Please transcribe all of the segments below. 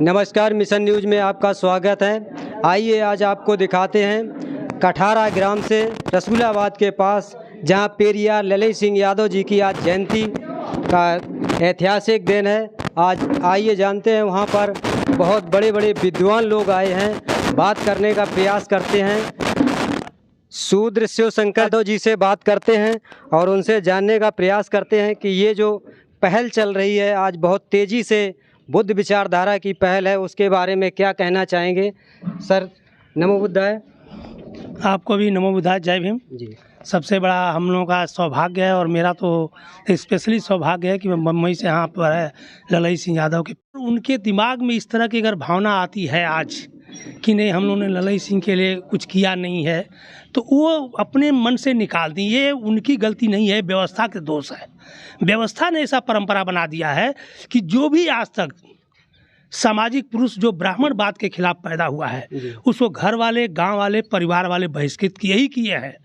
नमस्कार, mission news में आपका स्वागत है। आइए आज आपको दिखाते हैं कठारा ग्राम से रसूलाबाद के पास, जहां पेरियार ललित सिंह यादव जी की आज जयंती का ऐतिहासिक दिन है। आज आइए जानते हैं, वहां पर बहुत बड़े बड़े विद्वान लोग आए हैं, बात करने का प्रयास करते हैं। शूद्र शिवशंकर यादव जी से बात करते हैं और उनसे जानने का प्रयास करते हैं कि ये जो पहल चल रही है आज बहुत तेज़ी से बुद्ध विचारधारा की पहल है, उसके बारे में क्या कहना चाहेंगे। सर नमो बुद्धाय। आपको भी नमो बुद्धाय, जय भीम जी। सबसे बड़ा हम लोगों का सौभाग्य है, और मेरा तो स्पेशली सौभाग्य है कि मैं बम्बई से यहाँ पर है ललित सिंह यादव के, उनके दिमाग में इस तरह की अगर भावना आती है आज कि नहीं हम लोगों ने ललित सिंह के लिए कुछ किया नहीं है, तो वो अपने मन से निकाल दी। ये उनकी गलती नहीं है, व्यवस्था के दोष है। व्यवस्था ने ऐसा परंपरा बना दिया है कि जो भी आज तक सामाजिक पुरुष जो ब्राह्मणवाद के खिलाफ पैदा हुआ है, उसको घर वाले, गांव वाले, परिवार वाले बहिष्कृत किए ही किए हैं।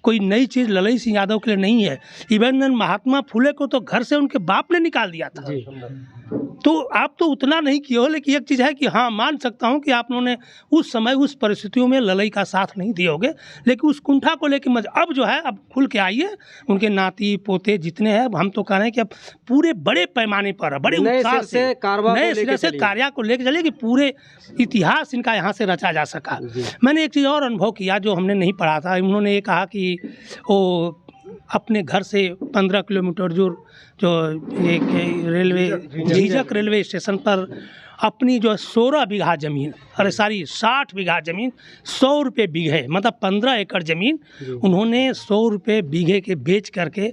कोई नई चीज़ ललित सिंह यादव के लिए नहीं है। इवन महात्मा फुले को तो घर से उनके बाप ने निकाल दिया था। तो आप तो उतना नहीं किए हो, लेकिन एक चीज़ है कि हाँ, मान सकता हूँ कि आप लोगों ने उस समय उस परिस्थितियों में ललित का साथ नहीं दिए होगे, लेकिन उस कुंठा को लेकर अब जो है, अब खुल के आइए। उनके नाती पोते जितने हैं, हम तो कह रहे हैं कि अब पूरे बड़े पैमाने पर, बड़े उत्साह से नए सिरे से कार्य को लेकर चलिए कि पूरे इतिहास इनका यहाँ से रचा जा सका। मैंने एक चीज़ और अनुभव किया जो हमने नहीं पढ़ा था। उन्होंने ये कहा कि वो अपने घर से 15 किलोमीटर जो एक रेलवे झीझक रेलवे स्टेशन पर अपनी जो 16 बीघा ज़मीन, अरे सारी 60 बीघा ज़मीन 100 रुपये बीघे, मतलब 15 एकड़ ज़मीन उन्होंने 100 रुपये बीघे के बेच करके,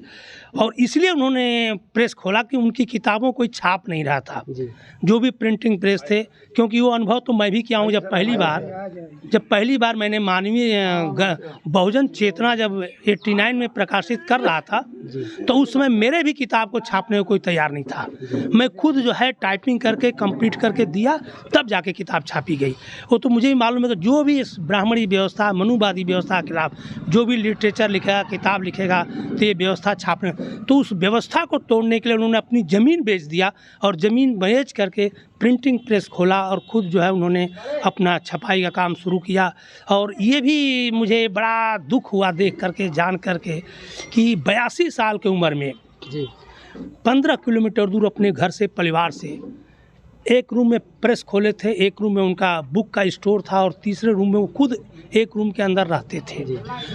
और इसलिए उन्होंने प्रेस खोला कि उनकी किताबों कोई छाप नहीं रहा था, जो भी प्रिंटिंग प्रेस थे। क्योंकि वो अनुभव तो मैं भी किया हूँ। जब पहली बार मैंने मानवीय बहुजन चेतना जब 89 में प्रकाशित कर रहा था, तो उस समय मेरे भी किताब को छापने को कोई तैयार नहीं था। मैं खुद जो है टाइपिंग करके कंप्लीट करके दिया, तब जाके किताब छापी गई। वो तो मुझे ही मालूम है कि जो भी इस ब्राह्मणी व्यवस्था, मनुवादी व्यवस्था के खिलाफ जो भी लिटरेचर लिखेगा, किताब लिखेगा, तो ये व्यवस्था छापने, तो उस व्यवस्था को तोड़ने के लिए उन्होंने अपनी ज़मीन बेच दिया, और ज़मीन बेच करके प्रिंटिंग प्रेस खोला, और ख़ुद जो है उन्होंने अपना छपाई का काम शुरू किया। और ये भी मुझे बड़ा दुख हुआ देख करके, जान करके कि 82 साल की उम्र में 15 किलोमीटर दूर अपने घर से, परिवार से, एक रूम में प्रेस खोले थे, एक रूम में उनका बुक का स्टोर था, और तीसरे रूम में वो खुद एक रूम के अंदर रहते थे।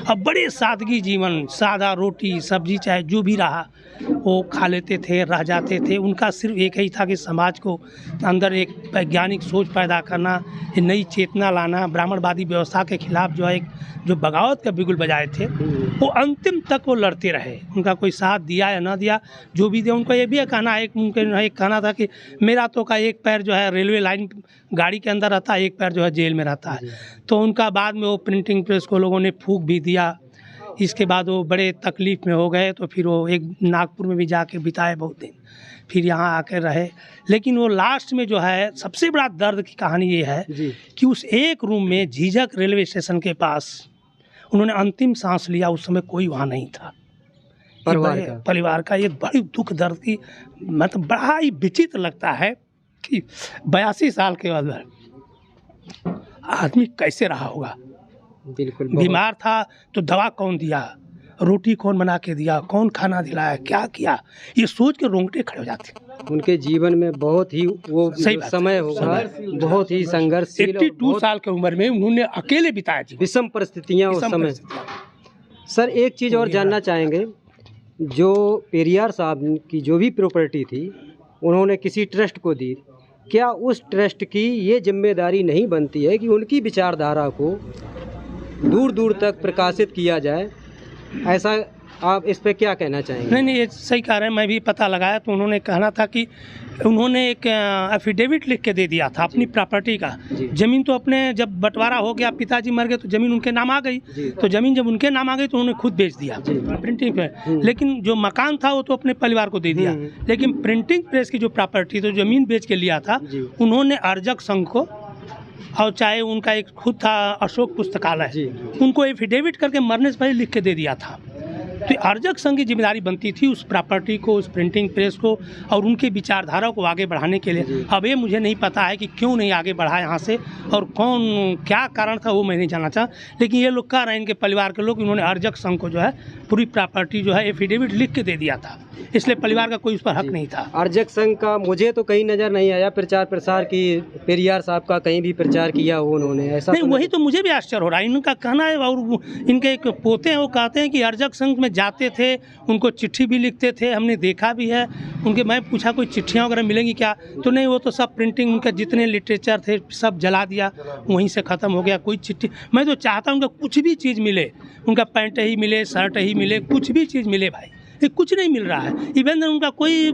अब बड़े सादगी जीवन, सादा रोटी सब्जी चाहे जो भी रहा वो खा लेते थे, रह जाते थे। उनका सिर्फ एक ही था कि समाज को अंदर एक वैज्ञानिक सोच पैदा करना, नई चेतना लाना, ब्राह्मणवादी व्यवस्था के खिलाफ जो है एक जो बगावत का बिगुल बजाए थे, वो अंतिम तक वो लड़ते रहे। उनका कोई साथ दिया या ना दिया, जो भी दिया, उनको ये भी कहना है, एक कहना था कि मेरा तो का एक पैर जो है रेलवे लाइन गाड़ी के अंदर रहता है, एक पैर जो है जेल में रहता है। तो उनका बाद में वो प्रिंटिंग प्रेस को लोगों ने फूंक भी दिया। इसके बाद वो बड़े तकलीफ़ में हो गए, तो फिर वो एक नागपुर में भी जाके बिताए बहुत दिन, फिर यहाँ आकर रहे। लेकिन वो लास्ट में जो है सबसे बड़ा दर्द की कहानी ये है कि उस एक रूम में झीझक रेलवे स्टेशन के पास उन्होंने अंतिम सांस लिया। उस समय कोई वहाँ नहीं था, परिवार का। ये बड़ी दुख दर्द की, मतलब बड़ा ही विचित्र लगता है कि 82 साल के अंदर आदमी कैसे रहा होगा। बिल्कुल। बीमार था तो दवा कौन दिया, रोटी कौन बना के दिया, कौन खाना दिलाया, क्या किया, ये सोच के रोंगटे खड़े हो जाते। उनके जीवन में बहुत ही वो समय होगा, बहुत ही संघर्षशील। 82 साल की उम्र में उन्होंने अकेले बिताया जीवन, विषम परिस्थितियाँ उस समय। सर एक चीज़ और जानना चाहेंगे, जो पेरियार साहब की जो भी प्रॉपर्टी थी उन्होंने किसी ट्रस्ट को दी, क्या उस ट्रस्ट की ये जिम्मेदारी नहीं बनती है कि उनकी विचारधारा को दूर दूर तक प्रकाशित किया जाए? ऐसा आप इस पे क्या कहना चाहेंगे? नहीं, ये सही कह रहे हैं। मैं भी पता लगाया तो उन्होंने कहना था कि उन्होंने एक एफिडेविट लिख के दे दिया था अपनी प्रॉपर्टी का। ज़मीन तो अपने जब बंटवारा हो गया, पिताजी मर गए, तो ज़मीन उनके नाम आ गई। तो ज़मीन जब उनके नाम आ गई तो उन्होंने खुद बेच दिया प्रिंटिंग पे। लेकिन जो मकान था वो तो अपने परिवार को दे दिया। लेकिन प्रिंटिंग प्रेस की जो प्रॉपर्टी, तो ज़मीन बेच के लिया था, उन्होंने अर्जक संघ को, और चाहे उनका एक खुद था अशोक पुस्तकालय, उनको एफिडेविट करके मरने से पहले लिख के दे दिया था तो अर्जक संघ की जिम्मेदारी बनती थी उस प्रॉपर्टी को, उस प्रिंटिंग प्रेस को और उनके विचारधारा को आगे बढ़ाने के लिए। अब ये मुझे नहीं पता है कि क्यों नहीं आगे बढ़ा यहाँ से और कौन क्या कारण था वो मैं नहीं जानना चाह, लेकिन ये लोग कह रहे हैं इनके परिवार के लोग, इन्होंने अर्जक संघ को जो है पूरी प्रॉपर्टी जो है एफिडेविट लिख के दे दिया था, इसलिए परिवार का कोई उस पर हक नहीं था। अर्जक संघ का मुझे तो कहीं नज़र नहीं आया प्रचार प्रसार की, पेरियार साहब का कहीं भी प्रचार किया हो उन्होंने, ऐसा नहीं, वही तो मुझे भी आश्चर्य हो रहा है। इनका कहना है और इनके एक पोते हैं वो कहते हैं कि अर्जक संघ में जाते थे, उनको चिट्ठी भी लिखते थे, हमने देखा भी है उनके। मैं पूछा कोई चिट्ठियाँ वगैरह मिलेंगी क्या, तो नहीं, वो तो सब प्रिंटिंग उनके जितने लिटरेचर थे सब जला दिया, वहीं से ख़त्म हो गया। कोई चिट्ठी, मैं तो चाहता हूँ उनका कुछ भी चीज़ मिले, उनका पैंट ही मिले, शर्ट ही मिले, कुछ भी चीज़ मिले भाई, ये कुछ नहीं मिल रहा है। इवन उनका कोई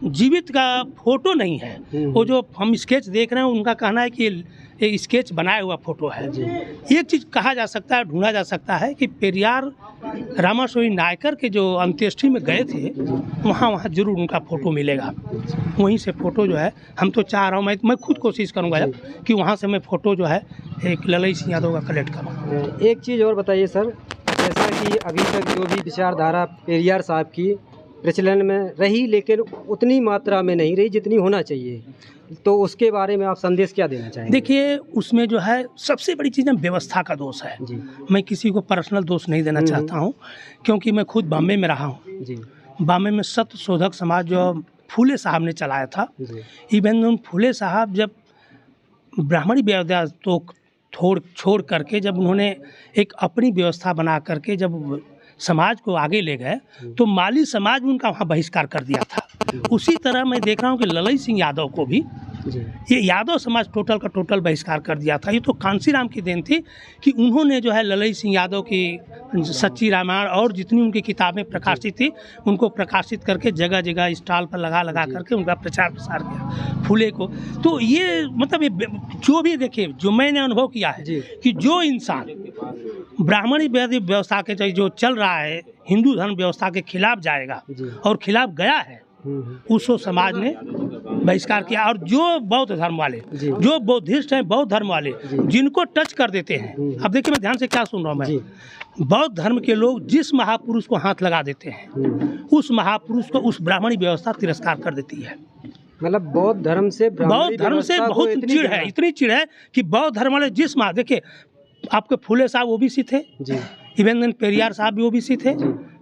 जीवित का फोटो नहीं है। वो जो हम स्केच देख रहे हैं उनका कहना है कि ये स्केच बनाया हुआ फोटो है। एक चीज़ कहा जा सकता है, ढूंढा जा सकता है कि पेरियार रामास्वामी नायकर के जो अंत्येष्टि में गए थे वहाँ जरूर उनका फ़ोटो मिलेगा। वहीं से फ़ोटो जो है हम तो चाह रहा हूँ, मैं खुद कोशिश करूँगा कि वहाँ से मैं फ़ोटो जो है एक ललई सिंह यादव का कलेक्ट करूँ। एक चीज़ और बताइए सर, जैसा कि अभी तक जो भी विचारधारा पेरियार साहब की प्रचलन में रही लेकिन उतनी मात्रा में नहीं रही जितनी होना चाहिए, तो उसके बारे में आप संदेश क्या देना चाहेंगे? देखिए, उसमें जो है सबसे बड़ी चीज़ व्यवस्था का दोष है जी। मैं किसी को पर्सनल दोष नहीं देना चाहता हूँ, क्योंकि मैं खुद बॉम्बे में रहा हूँ जी। बॉम्बे में सत्य शोधक समाज जो फूले साहब ने चलाया था, इवन फूले साहब जब ब्राह्मणी व्यवस्था तो छोड़ करके जब उन्होंने एक अपनी व्यवस्था बना करके जब समाज को आगे ले गए तो माली समाज में उनका वहाँ बहिष्कार कर दिया था। उसी तरह मैं देख रहा हूँ कि ललई सिंह यादव को भी ये यादव समाज टोटल का टोटल बहिष्कार कर दिया था। ये तो कांसीराम की देन थी कि उन्होंने जो है ललई सिंह यादव की सच्ची रामायण और जितनी उनकी किताबें प्रकाशित थी उनको प्रकाशित करके जगह जगह स्टॉल पर लगा करके उनका प्रचार प्रसार किया फूले को। तो ये मतलब ये जो भी देखिए, जो मैंने अनुभव किया है कि जो इंसान ब्राह्मणी व्यवस्था के जो चल रहा है हिंदू धर्म व्यवस्था के खिलाफ जाएगा और खिलाफ गया है उसको समाज ने बहिष्कार किया। और जो बौद्ध धर्म वाले, जो बौद्धिस्ट हैं, बौद्ध धर्म वाले जिनको टच कर देते हैं, अब देखिए मैं ध्यान से क्या सुन रहा हूँ, मैं बौद्ध धर्म के लोग जिस महापुरुष को हाथ लगा देते हैं उस महापुरुष को उस ब्राह्मणी व्यवस्था तिरस्कार कर देती है। मतलब बौद्ध धर्म से बहुत चिढ़ है, इतनी चिढ़ है कि बौद्ध धर्म वाले जिस देखिए आपके फूले साहब ओबीसी थे, इवन पेरियार साहब भी ओबीसी थे,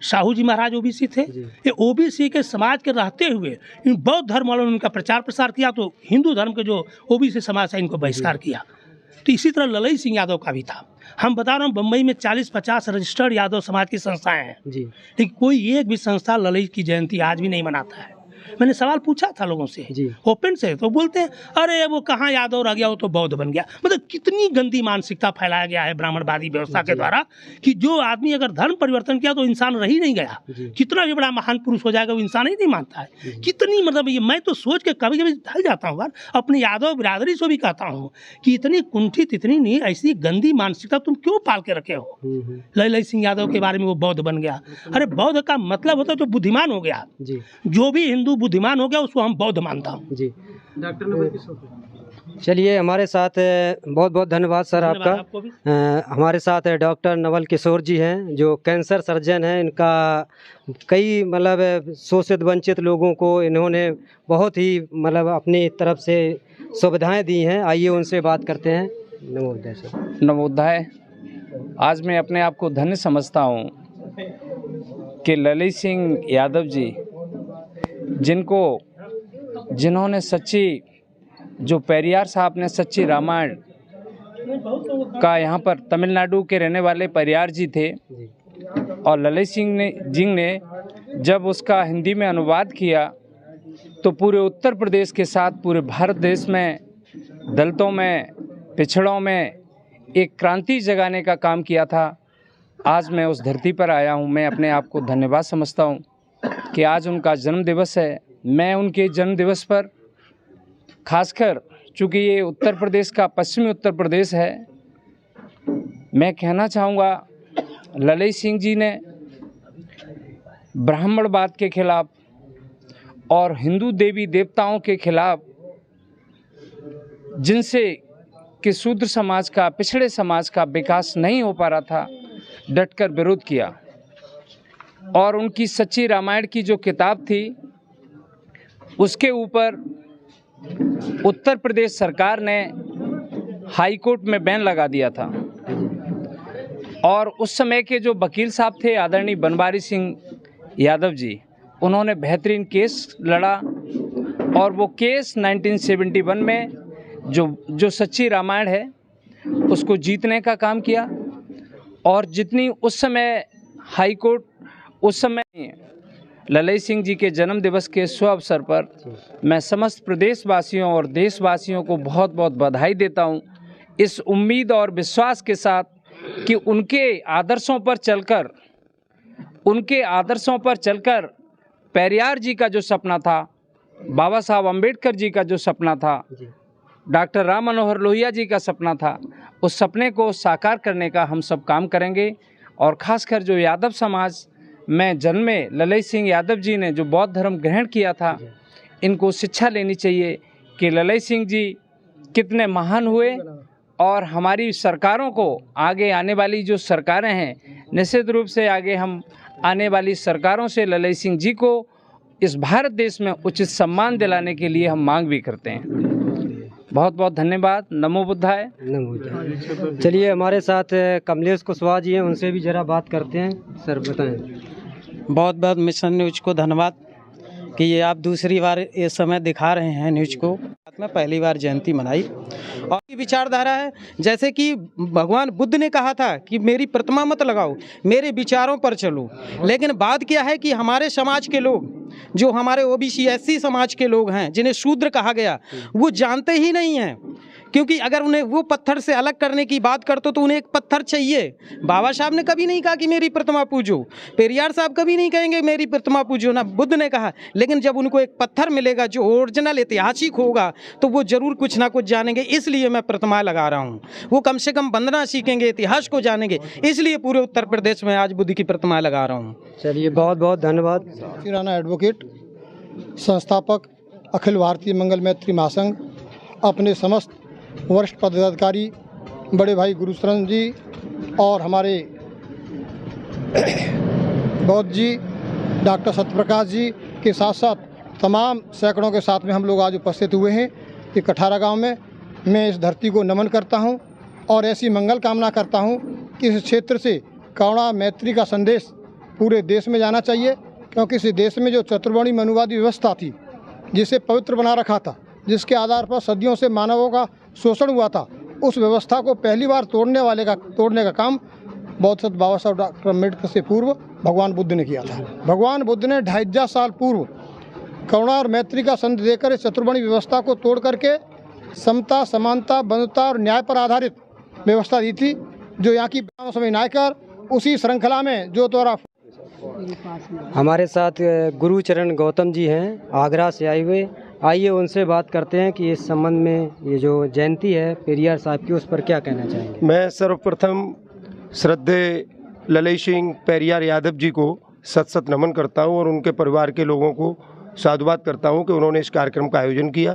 साहू जी महाराज ओबीसी थे। ये ओबीसी के समाज के रहते हुए इन बौद्ध धर्म वालों ने उनका प्रचार प्रसार किया, तो हिंदू धर्म के जो ओबीसी समाज है इनको बहिष्कार किया। तो इसी तरह ललई सिंह यादव का भी था। हम बता रहा हूँ बम्बई में 40-50 रजिस्टर्ड यादव समाज की संस्थाएं हैं, लेकिन कोई एक भी संस्था ललई की जयंती आज भी नहीं मनाता है। मैंने सवाल पूछा था लोगों से ओपन से, तो बोलते हैं अरे वो कहाँ यादव रह गया, वो तो बौद्ध बन गया। मतलब कितनी गंदी मानसिकता फैलाया गया है ब्राह्मणवादी व्यवस्था के द्वारा कि जो आदमी अगर धर्म परिवर्तन किया तो इंसान रह ही नहीं गया, कितना भी बड़ा महान पुरुष हो जाएगा वो इंसान ही नहीं मानता है। कितनी मतलब ये मैं तो सोच के कभी कभी ढल जाता हूँ, अपनी यादव बिरादरी से भी कहता हूँ कि इतनी कुंठित, इतनी नहीं ऐसी गंदी मानसिकता तुम क्यों पाल के रखे हो। ललई सिंह यादव के बारे में वो बौद्ध बन गया, अरे बौद्ध का मतलब होता है जो बुद्धिमान हो गया। जो भी हिंदू बुद्धिमान हो गया उसको हम बौद्ध मानता हूँ। जी डॉक्टर चलिए, हमारे साथ बहुत बहुत धन्यवाद सर आपका। हमारे साथ डॉक्टर नवल किशोर जी हैं जो कैंसर सर्जन हैं। इनका कई मतलब शोषित वंचित लोगों को इन्होंने बहुत ही मतलब अपनी तरफ से सुविधाएं दी हैं। आइए उनसे बात करते हैं। नमोदय सर। नमोदय। आज मैं अपने आप को धन्य समझता हूँ कि ललई सिंह यादव जी जिन्होंने सच्ची, जो पेरियार साहब ने सच्ची रामायण का यहाँ पर तमिलनाडु के रहने वाले पेरियार जी थे, और ललई सिंह जी ने जब उसका हिंदी में अनुवाद किया तो पूरे उत्तर प्रदेश के साथ पूरे भारत देश में दलितों में, पिछड़ों में एक क्रांति जगाने का काम किया था। आज मैं उस धरती पर आया हूँ। मैं अपने आप को धन्यवाद समझता हूँ कि आज उनका जन्म दिवस है। मैं उनके जन्म दिवस पर खासकर, चूँकि ये उत्तर प्रदेश का पश्चिमी उत्तर प्रदेश है, मैं कहना चाहूँगा ललई सिंह जी ने ब्राह्मणवाद के खिलाफ और हिंदू देवी देवताओं के खिलाफ, जिनसे कि शूद्र समाज का, पिछड़े समाज का विकास नहीं हो पा रहा था, डटकर विरोध किया। और उनकी सच्ची रामायण की जो किताब थी उसके ऊपर उत्तर प्रदेश सरकार ने हाई कोर्ट में बैन लगा दिया था। और उस समय के जो वकील साहब थे आदरणीय बनवारी सिंह यादव जी, उन्होंने बेहतरीन केस लड़ा और वो केस 1971 में जो सच्ची रामायण है उसको जीतने का काम किया। और जितनी उस समय हाई कोर्ट उस समय ललई सिंह जी के जन्म दिवस के शुभ अवसर पर मैं समस्त प्रदेशवासियों और देशवासियों को बहुत बहुत बधाई देता हूं, इस उम्मीद और विश्वास के साथ कि उनके आदर्शों पर चलकर पेरियार जी का जो सपना था, बाबा साहब अम्बेडकर जी का जो सपना था, डॉक्टर राम मनोहर लोहिया जी का सपना था, उस सपने को साकार करने का हम सब काम करेंगे। और ख़ासकर जो यादव समाज में जन्मे ललई सिंह यादव जी ने जो बौद्ध धर्म ग्रहण किया था, इनको शिक्षा लेनी चाहिए कि ललई सिंह जी कितने महान हुए। और हमारी सरकारों को, आगे आने वाली जो सरकारें हैं, निश्चित रूप से आगे हम आने वाली सरकारों से ललई सिंह जी को इस भारत देश में उचित सम्मान दिलाने के लिए हम मांग भी करते हैं। बहुत बहुत धन्यवाद। नमो बुद्धाय। नमो बुद्धाय। चलिए, हमारे साथ कमलेश कुशवाहा जी हैं, उनसे भी ज़रा बात करते हैं। सर बताएं। बहुत बहुत मिशन न्यूज को धन्यवाद कि ये आप दूसरी बार ये समय दिखा रहे हैं न्यूज को। में पहली बार जयंती मनाई और ये विचारधारा है, जैसे कि भगवान बुद्ध ने कहा था कि मेरी प्रतिमा मत लगाओ, मेरे विचारों पर चलो। लेकिन बात क्या है कि हमारे समाज के लोग, जो हमारे ओबीसी एससी समाज के लोग हैं, जिन्हें शूद्र कहा गया, वो जानते ही नहीं हैं। क्योंकि अगर उन्हें वो पत्थर से अलग करने की बात करते तो उन्हें एक पत्थर चाहिए। बाबा साहब ने कभी नहीं कहा कि मेरी प्रतिमा पूजो, पेरियार साहब कभी नहीं कहेंगे मेरी प्रतिमा पूजो, ना बुद्ध ने कहा। लेकिन जब उनको एक पत्थर मिलेगा जो ओरिजिनल ऐतिहासिक होगा तो वो जरूर कुछ ना कुछ जानेंगे। इसलिए मैं प्रतिमा लगा रहा हूँ। वो कम से कम वंदना सीखेंगे, इतिहास को जानेंगे। इसलिए पूरे उत्तर प्रदेश में आज बुद्ध की प्रतिमा लगा रहा हूँ। चलिए, बहुत बहुत धन्यवाद। राणा एडवोकेट, संस्थापक अखिल भारतीय मंगल मैत्री महासंघ, अपने समस्त वरिष्ठ पदाधिकारी, बड़े भाई गुरुशरण जी और हमारे बौद्ध जी, डॉक्टर सत्यप्रकाश जी के साथ साथ तमाम सैकड़ों के साथ में हम लोग आज उपस्थित हुए हैं कि कठारा गांव में। मैं इस धरती को नमन करता हूं और ऐसी मंगल कामना करता हूं कि इस क्षेत्र से करुणा मैत्री का संदेश पूरे देश में जाना चाहिए। क्योंकि इस देश में जो चतुर्वर्णी मनुवादी व्यवस्था थी, जिसे पवित्र बना रखा था, जिसके आधार पर सदियों से मानवों का शोषण हुआ था, उस व्यवस्था को पहली बार तोड़ने का काम बौद्ध सत बाबा साहब डॉक्टर अम्बेडकर से पूर्व भगवान बुद्ध ने किया था। भगवान बुद्ध ने 2,500 साल पूर्व करुणा और मैत्री का संदेश देकर इस चतुर्वर्णी व्यवस्था को तोड़ करके समता, समानता, बंधुता और न्याय पर आधारित व्यवस्था दी थी, जो यहाँ की समय नायकर उसी श्रृंखला में जो द्वारा। हमारे साथ गुरुचरण गौतम जी हैं, आगरा से आए हुए। आइए उनसे बात करते हैं कि इस संबंध में ये जो जयंती है पेरियार साहब की, उस पर क्या कहना चाहेंगे। मैं सर्वप्रथम श्रद्धेय ललई सिंह पेरियार यादव जी को सत नमन करता हूं और उनके परिवार के लोगों को साधुवाद करता हूं कि उन्होंने इस कार्यक्रम का आयोजन किया।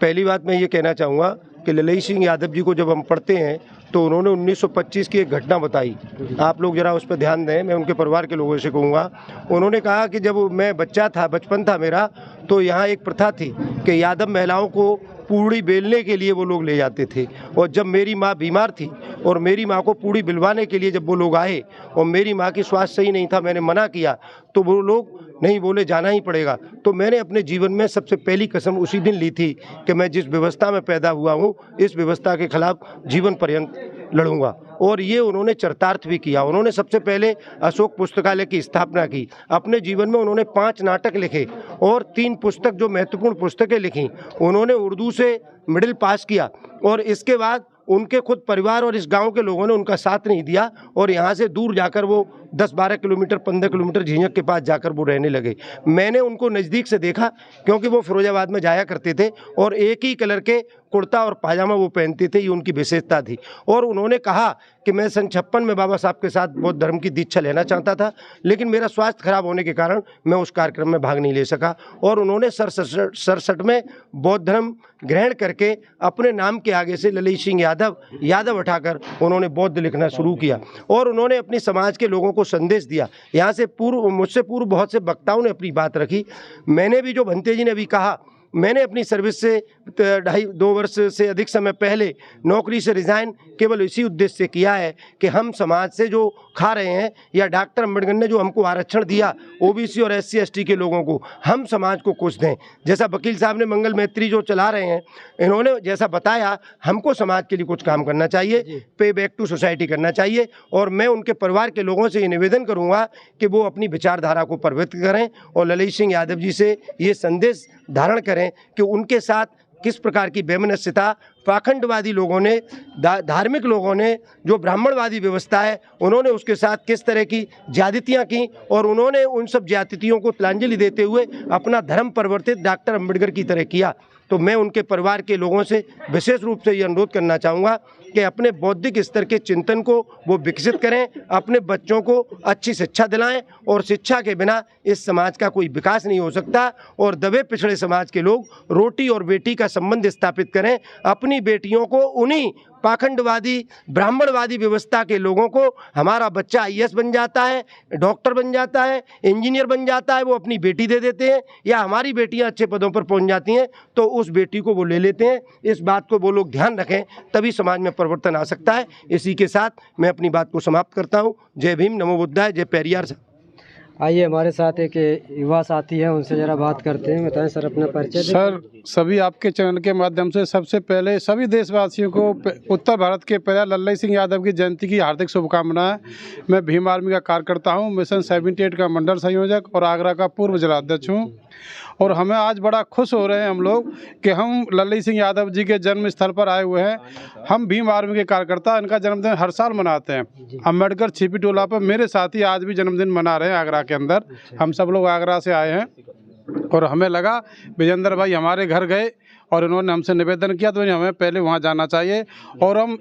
पहली बात मैं ये कहना चाहूँगा कि ललई सिंह यादव जी को जब हम पढ़ते हैं तो उन्होंने 1925 की एक घटना बताई। आप लोग ज़रा उस पर ध्यान दें। मैं उनके परिवार के लोगों से कहूँगा, उन्होंने कहा कि जब मैं बचपन था मेरा, तो यहाँ एक प्रथा थी कि यादव महिलाओं को पूड़ी बेलने के लिए वो लोग ले जाते थे। और जब मेरी माँ बीमार थी और मेरी माँ को पूड़ी बिलवाने के लिए जब वो लोग आए और मेरी माँ की स्वास्थ्य सही नहीं था, मैंने मना किया, तो वो लोग नहीं बोले जाना ही पड़ेगा। तो मैंने अपने जीवन में सबसे पहली कसम उसी दिन ली थी कि मैं जिस व्यवस्था में पैदा हुआ हूँ, इस व्यवस्था के खिलाफ जीवन पर्यंत लड़ूंगा। और ये उन्होंने चरितार्थ भी किया। उन्होंने सबसे पहले अशोक पुस्तकालय की स्थापना की। अपने जीवन में उन्होंने 5 नाटक लिखे और 3 पुस्तक जो महत्वपूर्ण पुस्तकें लिखी। उन्होंने उर्दू से मिडिल पास किया और इसके बाद उनके खुद परिवार और इस गांव के लोगों ने उनका साथ नहीं दिया और यहाँ से दूर जाकर वो 10-12 किलोमीटर 15 किलोमीटर झींझक के पास जाकर वो रहने लगे। मैंने उनको नज़दीक से देखा क्योंकि वो फिरोजाबाद में जाया करते थे और एक ही कलर के कुर्ता और पाजामा वो पहनते थे, ये उनकी विशेषता थी। और उन्होंने कहा कि मैं सन 56 में बाबा साहब के साथ बौद्ध धर्म की दीक्षा लेना चाहता था, लेकिन मेरा स्वास्थ्य खराब होने के कारण मैं उस कार्यक्रम में भाग नहीं ले सका। और उन्होंने 67 में बौद्ध धर्म ग्रहण करके अपने नाम के आगे से ललई सिंह यादव हटाकर उन्होंने बौद्ध लिखना शुरू किया और उन्होंने अपनी समाज के लोगों को उनको संदेश दिया। यहाँ से मुझसे पूर्व बहुत से वक्ताओं ने अपनी बात रखी। मैंने भी, जो भंते जी ने भी कहा, मैंने अपनी सर्विस से 2.5 वर्ष से अधिक समय पहले नौकरी से रिज़ाइन केवल इसी उद्देश्य से किया है कि हम समाज से जो खा रहे हैं, या डॉक्टर अम्बेडकर ने जो हमको आरक्षण दिया ओबीसी और SC ST के लोगों को, हम समाज को कुछ दें। जैसा वकील साहब ने मंगल मैत्री जो चला रहे हैं, इन्होंने जैसा बताया, हमको समाज के लिए कुछ काम करना चाहिए, पे बैक टू सोसाइटी करना चाहिए। और मैं उनके परिवार के लोगों से ये निवेदन करूँगा कि वो अपनी विचारधारा को परिवर्तित करें और ललित सिंह यादव जी से ये संदेश धारण करें कि उनके साथ किस प्रकार की बेमनस्यता पाखंडवादी लोगों ने, धार्मिक लोगों ने, जो ब्राह्मणवादी व्यवस्था है, उन्होंने उसके साथ किस तरह की ज्यादतियाँ की, और उन्होंने उन सब ज्यादतियों को तिलांजलि देते हुए अपना धर्म परिवर्तित डॉक्टर अम्बेडकर की तरह किया। तो मैं उनके परिवार के लोगों से विशेष रूप से ये अनुरोध करना चाहूँगा कि अपने बौद्धिक स्तर के चिंतन को वो विकसित करें, अपने बच्चों को अच्छी शिक्षा दिलाएं, और शिक्षा के बिना इस समाज का कोई विकास नहीं हो सकता। और दबे पिछड़े समाज के लोग रोटी और बेटी का संबंध स्थापित करें, अपनी बेटियों को उन्हीं पाखंडवादी ब्राह्मणवादी व्यवस्था के लोगों को, हमारा बच्चा IAS बन जाता है, डॉक्टर बन जाता है, इंजीनियर बन जाता है, वो अपनी बेटी दे देते हैं, या हमारी बेटियां अच्छे पदों पर पहुंच जाती हैं तो उस बेटी को वो ले लेते हैं। इस बात को वो लोग ध्यान रखें, तभी समाज में परिवर्तन आ सकता है। इसी के साथ मैं अपनी बात को समाप्त करता हूँ। जय भीम, नमो बुद्धाय, जय पेरियार। आइए हमारे साथ एक युवा साथी हैं, उनसे ज़रा बात करते हैं। बताएं सर अपना परिचय। सर, सभी आपके चैनल के माध्यम से सबसे पहले सभी देशवासियों को उत्तर भारत के पेरियार लल्लई सिंह यादव की जयंती की हार्दिक शुभकामनाएं। मैं भीम आर्मी का कार्यकर्ता हूं, मिशन 78 का मंडल संयोजक और आगरा का पूर्व जिलाध्यक्ष हूं। और हमें आज बड़ा खुश हो रहे हैं हम लोग कि हम लल्लई सिंह यादव जी के जन्म स्थल पर आए हुए हैं। हम भीम आर्मी के कार्यकर्ता इनका जन्मदिन हर साल मनाते हैं। अम्बेडकर छिपी टोला पर मेरे साथी आज भी जन्मदिन मना रहे हैं आगरा के अंदर। हम सब लोग आगरा से आए हैं और हमें लगा विजेंद्र भाई हमारे घर गए और इन्होंने हमसे निवेदन किया, तो हमें पहले वहाँ जाना चाहिए। और हम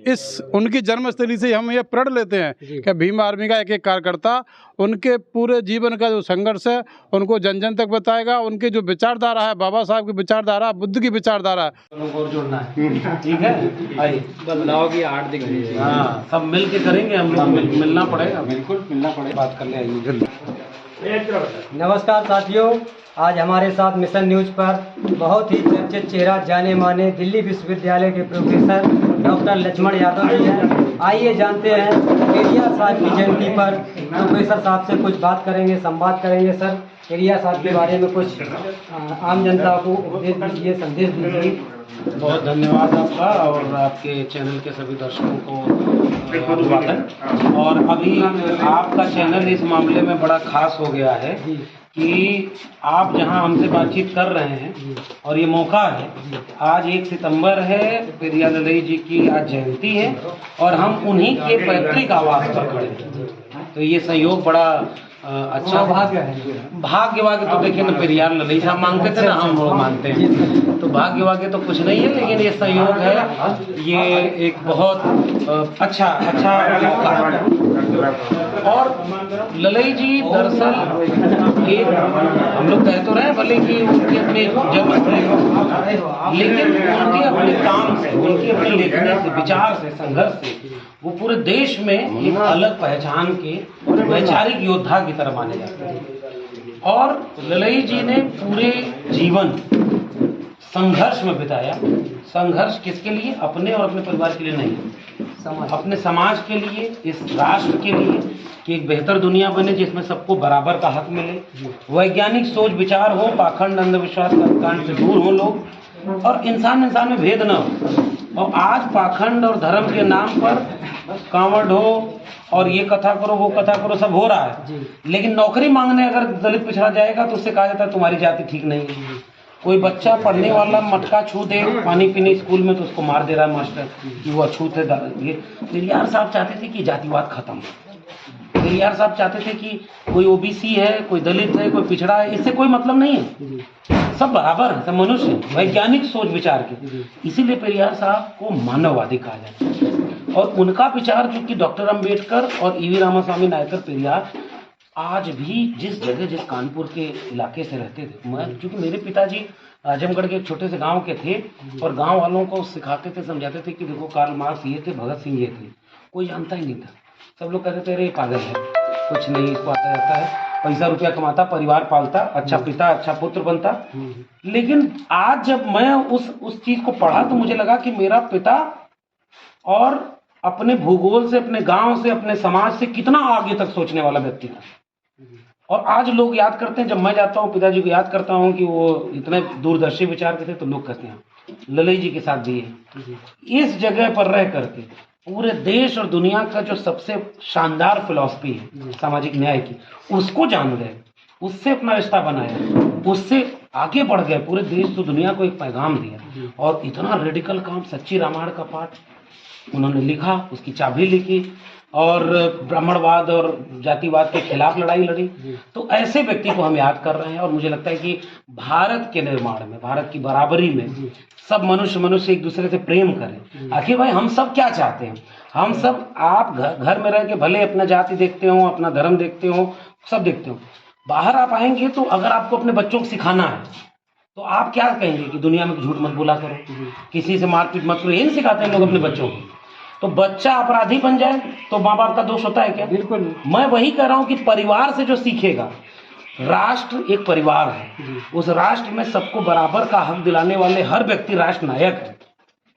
उनकी जन्मस्थली से हम ये प्रण लेते हैं कि भीम आर्मी का एक एक कार्यकर्ता उनके पूरे जीवन का जो संघर्ष है उनको जन जन तक बताएगा। उनकी जो विचारधारा है, बाबा साहब की विचारधारा, बुद्ध की विचारधारा है, और जोड़ना है। ठीक है, आइए बदलाव की आर्ट दिख रही है। हाँ, सब मिल के करेंगे हम लोग, मिलना पड़ेगा, बिल्कुल मिलना पड़ेगा, बात कर ले। आइए जल्दी। नमस्कार साथियों, आज हमारे साथ मिशन न्यूज पर बहुत ही चर्चित चेहरा, जाने माने दिल्ली विश्वविद्यालय के प्रोफेसर डॉक्टर लक्ष्मण यादव जी हैं। आइए जानते हैं पेरियार साहब की जयंती पर प्रोफेसर साहब से कुछ बात करेंगे, संवाद करेंगे। सर, पेरियार साहब के बारे में कुछ आम जनता को उपदेश दीजिए, संदेश दीजिए। बहुत धन्यवाद आपका और आपके चैनल के सभी दर्शकों को अभिवादन। और अभी आपका चैनल इस मामले में बड़ा खास हो गया है कि आप जहां हमसे बातचीत कर रहे हैं और ये मौका है, आज 1 सितंबर है, पेरियार लल्लई जी की आज जयंती है और हम उन्हीं के पैतृक आवास पर खड़े हैं। तो ये संयोग बड़ा अच्छा भाग्य है। भाग्यवाग्य तो देखिए ना, पेरियार लल्लई साहब मांगते थे ना, हम लोग मानते हैं, तो भाग्यवाग्य तो कुछ नहीं है, लेकिन ये संयोग है, ये एक बहुत अच्छा मौका है। और लल्लई जी दरअसल एक, हम लोग कह तो रहे भले कि उनके अपने जन्मस्थल, लेकिन उनके अपने काम से, उनके अपने लेखनी से, विचार से, संघर्ष से वो पूरे देश में एक अलग पहचान के वैचारिक योद्धा की तरह माने जाते हैं। और लल्लई जी ने पूरे जीवन संघर्ष में बिताया। संघर्ष किसके लिए? अपने और अपने परिवार के लिए नहीं, अपने समाज के लिए, इस राष्ट्र के लिए, कि एक बेहतर दुनिया बने जिसमें सबको बराबर का हक मिले, वैज्ञानिक सोच विचार हो, पाखंड अंधविश्वास कांड से दूर हो लोग, और इंसान में भेद न हो। और आज पाखंड और धर्म के नाम पर कांवड़ हो और ये कथा करो, वो कथा करो, सब हो रहा है। लेकिन नौकरी मांगने अगर दलित पिछड़ा जाएगा तो उससे कहा जाता है तुम्हारी जाति ठीक नहीं है। कोई बच्चा पढ़ने वाला मटका छू दे पानी पीने स्कूल में तो उसको मार दे रहा है मास्टर कि वो अछूत है। पेरियार साहब चाहते थे कि जातिवाद खत्म हो। पेरियार साहब चाहते थे कि कोई ओबीसी है, कोई दलित है, कोई पिछड़ा है, इससे कोई मतलब नहीं है, सब बराबर है, सब मनुष्य, वैज्ञानिक सोच विचार के। इसीलिए पेरियार साहब को मानववादी कहा जाता है। और उनका विचार जो कि डॉक्टर अम्बेडकर और ईवी रामास्वामी नायकर पेरियार आज भी जिस जगह, जिस कानपुर के इलाके से रहते थे, मैं क्योंकि मेरे पिताजी आजमगढ़ के एक छोटे से गांव के थे और गांव वालों को सिखाते थे, समझाते थे कि देखो कार्ल मार्क्स ये थे, भगत सिंह ये थे, कोई जानता ही नहीं था। सब लोग कहते थे अरे पागल है, कुछ नहीं इसको आता जाता है, पैसा रुपया कमाता, परिवार पालता, अच्छा पिता अच्छा पुत्र बनता। लेकिन आज जब मैं उस चीज को पढ़ा तो मुझे लगा कि मेरा पिता और अपने भूगोल से, अपने गांव से, अपने समाज से कितना आगे तक सोचने वाला व्यक्ति था। और आज लोग याद करते हैं, जब मैं जाता हूँ पिताजी को याद करता हूँ कि वो इतने दूरदर्शी विचार के थे, तो लोग कहते हैं ललई जी के साथ भी है। इस जगह पर रह करके पूरे देश और दुनिया का जो सबसे शानदार फिलॉसफी है सामाजिक न्याय की, उसको जान गए, उससे अपना रिश्ता बनाया, उससे आगे बढ़ गए, पूरे देश तो दुनिया को एक पैगाम दिया। और इतना रेडिकल काम, सच्ची रामायण का पाठ उन्होंने लिखा, उसकी चाबी लिखी, और ब्राह्मणवाद और जातिवाद के खिलाफ लड़ाई लड़ी। तो ऐसे व्यक्ति को हम याद कर रहे हैं। और मुझे लगता है कि भारत के निर्माण में, भारत की बराबरी में सब मनुष्य एक दूसरे से प्रेम करें। आखिर भाई हम सब क्या चाहते हैं? हम सब, आप घर में रह के भले अपना जाति देखते हो, अपना धर्म देखते हो, सब देखते हो, बाहर आप आएंगे तो अगर आपको अपने बच्चों को सिखाना है तो आप क्या कहेंगे कि दुनिया में झूठ मत बोला करो, किसी से मारपीट मत करो, यही नहीं सिखाते हैं लोग अपने बच्चों को। तो बच्चा अपराधी बन जाए तो माँ बाप का दोष होता है क्या? बिल्कुल। मैं वही कह रहा हूँ कि परिवार से जो सीखेगा, राष्ट्र एक परिवार है, उस राष्ट्र में सबको बराबर का हक दिलाने वाले हर व्यक्ति राष्ट्र नायक है,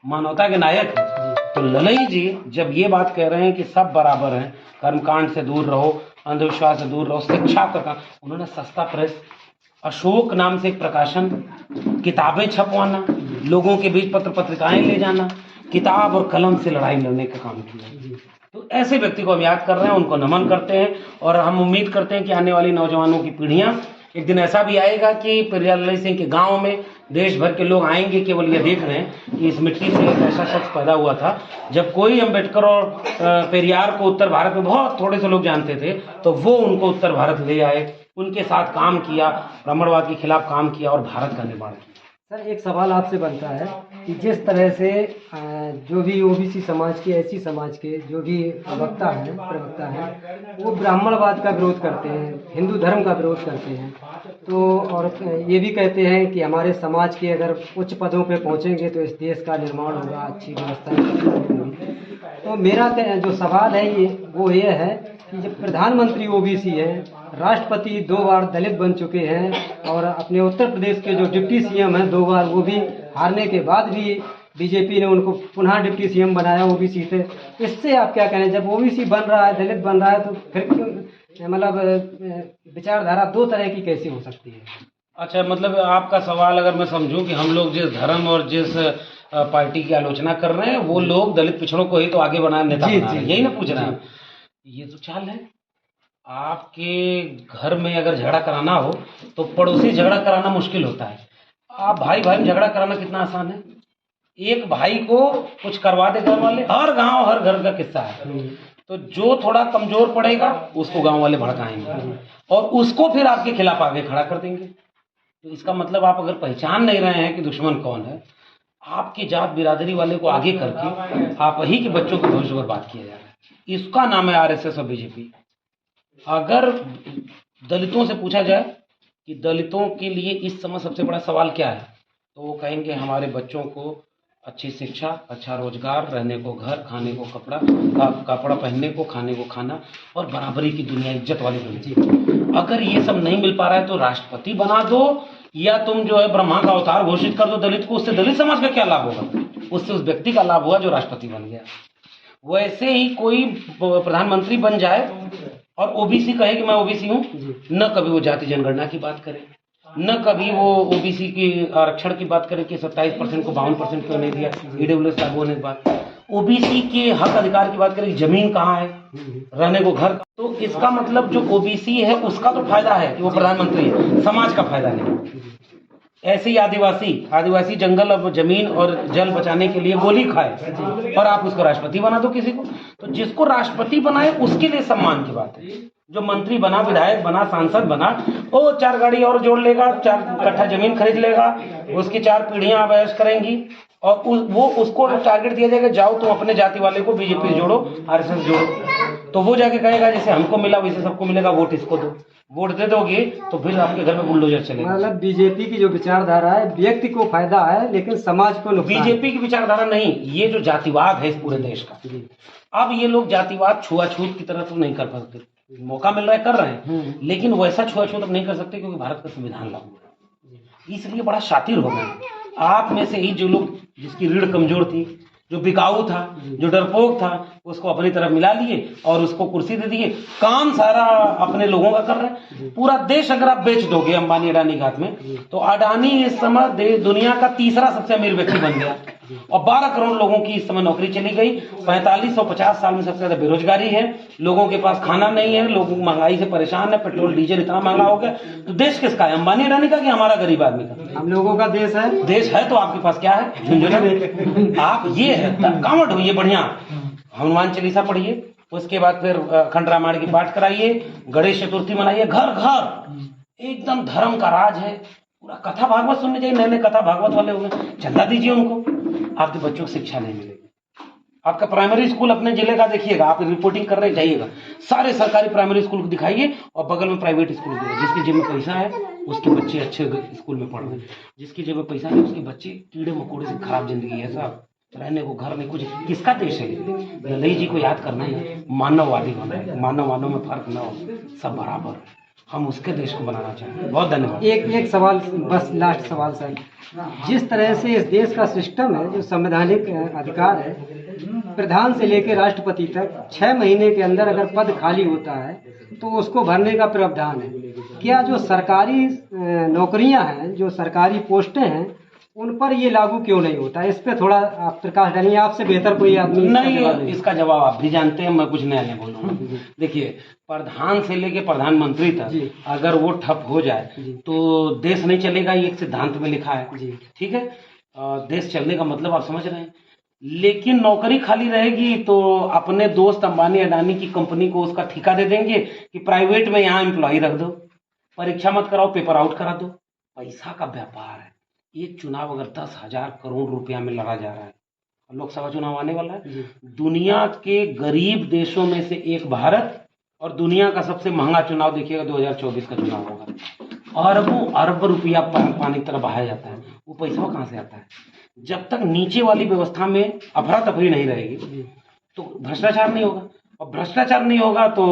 मानवता के नायक है। तो ललई जी जब ये बात कह रहे हैं कि सब बराबर हैं, कर्मकांड से दूर रहो, अंधविश्वास से दूर रहो, शिक्षा का, उन्होंने सस्ता प्रेस अशोक नाम से एक प्रकाशन, किताबें छपवाना, लोगों के बीच पत्र पत्रिकाएं ले जाना, किताब और कलम से लड़ाई लड़ने का काम किया। तो ऐसे व्यक्ति को हम याद कर रहे हैं, उनको नमन करते हैं। और हम उम्मीद करते हैं कि आने वाली नौजवानों की पीढ़ियां, एक दिन ऐसा भी आएगा कि पेरियार ललई सिंह के गांव में देश भर के लोग आएंगे, केवल ये देख रहे हैं कि इस मिट्टी से एक ऐसा शख्स पैदा हुआ था। जब कोई अम्बेडकर और पेरियार को उत्तर भारत में बहुत थोड़े से लोग जानते थे, तो वो उनको उत्तर भारत ले आए, उनके साथ काम किया, ब्राह्मणवाद के खिलाफ काम किया और भारत का निर्माण किया। सर एक सवाल आपसे बनता है कि जिस तरह से जो भी ओबीसी समाज के, एससी समाज के जो भी प्रवक्ता हैं, वो ब्राह्मणवाद का विरोध करते हैं, हिंदू धर्म का विरोध करते हैं, तो और ये भी कहते हैं कि हमारे समाज के अगर उच्च पदों पे पहुंचेंगे तो इस देश का निर्माण होगा, अच्छी व्यवस्था होगी। तो मेरा जो सवाल है वो ये है कि जब प्रधानमंत्री ओबीसी हैं, राष्ट्रपति 2 बार दलित बन चुके हैं, और अपने उत्तर प्रदेश के जो डिप्टी सीएम हैं 2 बार, वो भी हारने के बाद भी बीजेपी ने उनको पुनः डिप्टी सीएम बनाया ओबीसी से। इससे आप क्या कहें? जब ओबीसी बन रहा है, दलित बन रहा है, तो फिर क्यों, मतलब विचारधारा 2 तरह की कैसे हो सकती है? अच्छा, मतलब आपका सवाल अगर मैं समझूं कि हम लोग जिस धर्म और जिस पार्टी की आलोचना कर रहे हैं, वो लोग दलित पिछड़ों को ही तो आगे बनाए, नेता बना रहे हैं, यही ना पूछ रहे हैं? ये तो चाल है। आपके घर में अगर झगड़ा कराना हो तो पड़ोसी झगड़ा कराना मुश्किल होता है। आप भाई भाई में झगड़ा कराना कितना आसान है। एक भाई को कुछ करवा दे घर वाले, हर गांव हर घर का किस्सा है। तो जो थोड़ा कमजोर पड़ेगा उसको गांव वाले भड़काएंगे और उसको फिर आपके खिलाफ आगे खड़ा कर देंगे। तो इसका मतलब आप अगर पहचान नहीं रहे हैं कि दुश्मन कौन है, आपकी जात बिरादरी वाले को आगे करके आप ही के बच्चों को भविष्य बर्बाद किया जा रहा है। इसका नाम है आरएसएस और बीजेपी। अगर दलितों से पूछा जाए कि दलितों के लिए इस समय सबसे बड़ा सवाल क्या है, तो वो कहेंगे हमारे बच्चों को अच्छी शिक्षा, अच्छा रोजगार, रहने को घर, खाने को कपड़ा, कपड़ा पहनने को, खाने को खाना, और बराबरी की दुनिया, इज्जत वाली दुनिया। अगर ये सब नहीं मिल पा रहा है तो राष्ट्रपति बना दो, या तुम जो है ब्रह्मा का अवतार घोषित कर दो दलित को। उससे दलित समाज का क्या लाभ होगा? उससे उस व्यक्ति का लाभ हुआ जो राष्ट्रपति बन गया। वैसे ही कोई प्रधानमंत्री बन जाए और ओबीसी कहे कि मैं ओबीसी हूँ, न कभी वो जाति जनगणना की बात करे, न कभी वो ओबीसी की आरक्षण की बात करे कि 27% को 52% क्यों नहीं दिया, ईडब्ल्यूएस लागू होने के बाद। ओबीसी के हक अधिकार की बात करें, जमीन कहाँ है, रहने को घर। तो इसका मतलब जो ओबीसी है उसका तो फायदा है कि वो प्रधानमंत्री है, समाज का फायदा नहीं। ऐसे ही आदिवासी जंगल और जमीन और जल बचाने के लिए गोली खाए और आप उसको राष्ट्रपति बना दो किसी को। तो जिसको राष्ट्रपति बनाए उसके लिए सम्मान की बात है। जो मंत्री बना, विधायक बना, सांसद बना, वो 4 गाड़ी और जोड़ लेगा, 4 कट्ठा जमीन खरीद लेगा, उसकी 4 पीढ़ियां अवैश करेंगी और वो उसको टारगेट दिया जाएगा, जाओ तुम अपने जाति वाले को बीजेपी जोड़ो, आरएसएस जोड़ो। तो वो जाके कहेगा जैसे हमको मिला वैसे सबको मिलेगा, वोट इसको दो। वोट दे दोगे तो फिर आपके घर में बुलडोजर चलेगा। मतलब बीजेपी की जो विचारधारा है, व्यक्ति को फायदा है लेकिन समाज को नुकसान। बीजेपी की विचारधारा नहीं, ये जो जातिवाद है इस पूरे देश का। अब ये लोग जातिवाद छुआछूत की तरह तो नहीं कर सकते। मौका मिल रहा है कर रहे हैं, लेकिन वैसा छुआछूत अब नहीं कर सकते क्योंकि भारत का संविधान लागू है। इसलिए बड़ा शातिर हो गए आप में से ही जो लोग, जिसकी रीढ़ कमजोर थी, जो बिकाऊ था, जो डरपोक था, उसको अपनी तरफ मिला लिए और उसको कुर्सी दे दिए। काम सारा अपने लोगों का कर रहे हैं। पूरा देश अगर आप बेच दोगे अंबानी अडानी के हाथ में, तो अडानी इस समय दुनिया का तीसरा सबसे अमीर व्यक्ति बन गया और 12 करोड़ लोगों की इस समय नौकरी चली गई। 4550 साल में सबसे ज्यादा बेरोजगारी है, लोगों के पास खाना नहीं है, लोग महंगाई से परेशान है, पेट्रोल डीजल इतना महंगा हो गया। तो देश किसका है, अंबानी अडानी का कि हमारा गरीब आदमी का? हम लोगों का देश है। देश है तो आपके पास क्या है? झुंझुनू। आप ये है कांवड़ होइए, बढ़िया हनुमान चालीसा पढ़िए, उसके बाद फिर अखंड रामायण की पाठ कराइए, गणेश चतुर्थी मनाइए, घर घर एकदम धर्म का राज है। पूरा कथा भागवत सुनने चाहिए, नए नए कथा भागवत वाले हो गए, चंदा दीजिए उनको, आपके बच्चों को शिक्षा नहीं मिलेगी। आपका प्राइमरी स्कूल अपने जिले का देखिएगा, आप रिपोर्टिंग कर रहे जाइएगा, सारे सरकारी प्राइमरी स्कूल को दिखाइए और बगल में प्राइवेट स्कूल दिखाइए। जिसकी जेब में पैसा है उसके बच्चे अच्छे स्कूल में पढ़ रहे हैं, जिसकी जेब में पैसा नहीं उसके बच्चे कीड़े मकोड़े से खराब जिंदगी है साहब, रहने को घर नहीं कुछ। किसका देश है? ललई जी को याद करना है, मानववादी होना है, मानव में फर्क ना हो, सब बराबर है, हम उसके देश को बनाना चाहते हैं। बहुत धन्यवाद। एक सवाल, बस लास्ट सवाल सर, जिस तरह से इस देश का सिस्टम है, जो संवैधानिक अधिकार है, प्रधान से लेकर राष्ट्रपति तक 6 महीने के अंदर अगर पद खाली होता है तो उसको भरने का प्रावधान है। क्या जो सरकारी नौकरियां हैं, जो सरकारी पोस्टें हैं, उन पर ये लागू क्यों नहीं होता? इस पे थोड़ा आप प्रकाश डालिए, आपसे बेहतर कोई आदमी नहीं। इसका जवाब आप भी जानते हैं, मैं कुछ नया नहीं बोल रहा हूँ। देखिए, प्रधान से लेके प्रधानमंत्री तक अगर वो ठप हो जाए तो देश नहीं चलेगा, ये एक सिद्धांत में लिखा है, ठीक है। देश चलने का मतलब आप समझ रहे हैं। लेकिन नौकरी खाली रहेगी तो अपने दोस्त अंबानी अडानी की कंपनी को उसका ठेका दे देंगे कि प्राइवेट में यहाँ एम्प्लॉय रख दो, परीक्षा मत कराओ, पेपर आउट करा दो। पैसा का व्यापार है। एक चुनाव अगर 10,000 करोड़ रुपया में लड़ा जा रहा है, लोकसभा चुनाव आने वाला है, दुनिया के गरीब देशों में से एक भारत, और दुनिया का सबसे महंगा चुनाव देखिएगा 2024 का चुनाव होगा। अरबों अरब रुपया पानी की तरफ बहाया जाता है। वो पैसा कहाँ से आता है? जब तक नीचे वाली व्यवस्था में अफरा तफरी नहीं रहेगी तो भ्रष्टाचार नहीं होगा, और भ्रष्टाचार नहीं होगा तो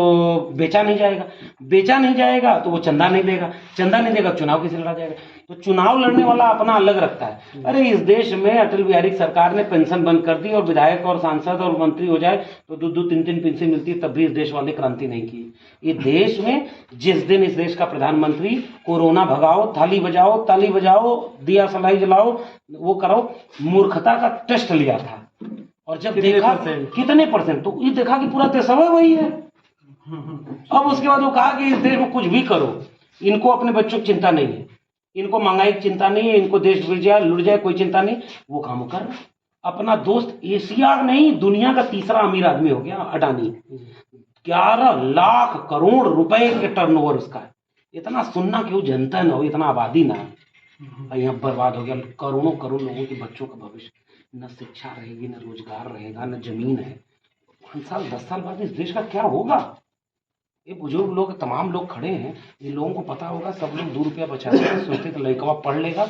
बेचा नहीं जाएगा, बेचा नहीं जाएगा तो वो चंदा नहीं देगा, चंदा नहीं देगा चुनाव कैसे लड़ा जाएगा? तो चुनाव लड़ने वाला अपना अलग रखता है। अरे इस देश में अटल बिहारी सरकार ने पेंशन बंद कर दी और विधायक और सांसद और मंत्री हो जाए तो 2-2, 3-3 पेंशन मिलती है, तब भी इस देश वाले क्रांति नहीं की। ये देश में जिस दिन इस देश का प्रधानमंत्री कोरोना भगाओ, थाली बजाओ, ताली बजाओ, दिया सलाई जलाओ, वो करो, मूर्खता का टेस्ट लिया था, और जब देखा कितने परसेंट, तो ये देखा कि पूरा देशवा वही है। अब उसके बाद वो कहा कि इस देश में कुछ भी करो, इनको अपने बच्चों की चिंता नहीं है, इनको महंगाई की चिंता नहीं है, इनको देश गिर जाए लुट जाए कोई चिंता नहीं, वो काम कर। अपना दोस्त एशिया नहीं दुनिया का तीसरा अमीर आदमी हो गया अडानी, 11 लाख करोड़ रुपए के टर्नओवर उसका है। इतना सुनना क्यों, जनता ना हो, इतना आबादी ना है, यहाँ बर्बाद हो गया। करोड़ों करोड़ लोगों के बच्चों का भविष्य, न शिक्षा रहेगी, न रोजगार रहेगा, न जमीन है। 5 साल 10 साल बाद इस देश का क्या होगा? ये बुजुर्ग लोग, तमाम लोग खड़े हैं, इन लोगों को पता होगा। सब लोग 2 रुपया बचाते हैं, सोचते तो लड़का पढ़ लेगा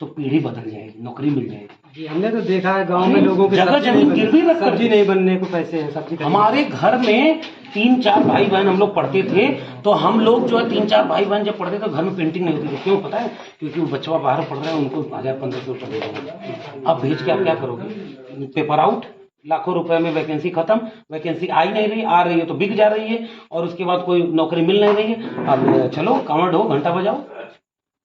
तो पीढ़ी बदल जाएगी, नौकरी मिल जाएगी। हमने तो देखा है गांव में लोगों के जगह जमीन गिरवी रख कर सब्जी नहीं बनने को पैसे हैं, सब्जी। हमारे घर में 3-4 भाई बहन हम लोग पढ़ते थे, तो हम लोग जो है 3-4 भाई बहन जब पढ़ते थे घर में पेंटिंग नहीं होती थी। क्यों पता है? क्योंकि वो बच्चा बाहर पढ़ रहे हैं, उनको 1000-1500 रुपये दे देंगे। अब भेज के आप क्या करोगे? पेपर आउट, लाखों रुपए में वैकेंसी खत्म, वैकेंसी आई नहीं रही, आ रही है तो बिक जा रही है, और उसके बाद कोई नौकरी मिल नहीं रही है। अब चलो कांवड़ हो, घंटा बजाओ।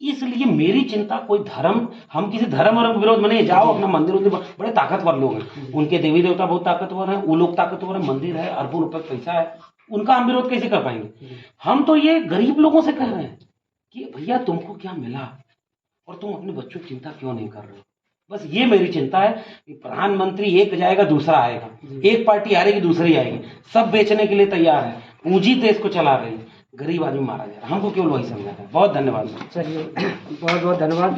इसलिए मेरी चिंता कोई धर्म, हम किसी धर्म और विरोध में नहीं। जाओ अपना मंदिर, बड़े ताकतवर लोग हैं, उनके देवी देवता बहुत ताकतवर हैं, वो लोग ताकतवर है, मंदिर है, अरबों रुपए पैसा है, उनका हम विरोध कैसे कर पाएंगे? हम तो ये गरीब लोगों से कह रहे हैं कि भैया तुमको क्या मिला और तुम अपने बच्चों की चिंता क्यों नहीं कर रहे हो? बस ये मेरी चिंता है कि प्रधानमंत्री एक जाएगा दूसरा आएगा, एक पार्टी हारेगी दूसरी आएगी, सब बेचने के लिए तैयार है, पूंजी देश को चला रही है, गरीब आदमी मारा जा रहा है। हमको केवल वही समझना है। बहुत धन्यवाद। चलिए, बहुत बहुत धन्यवाद।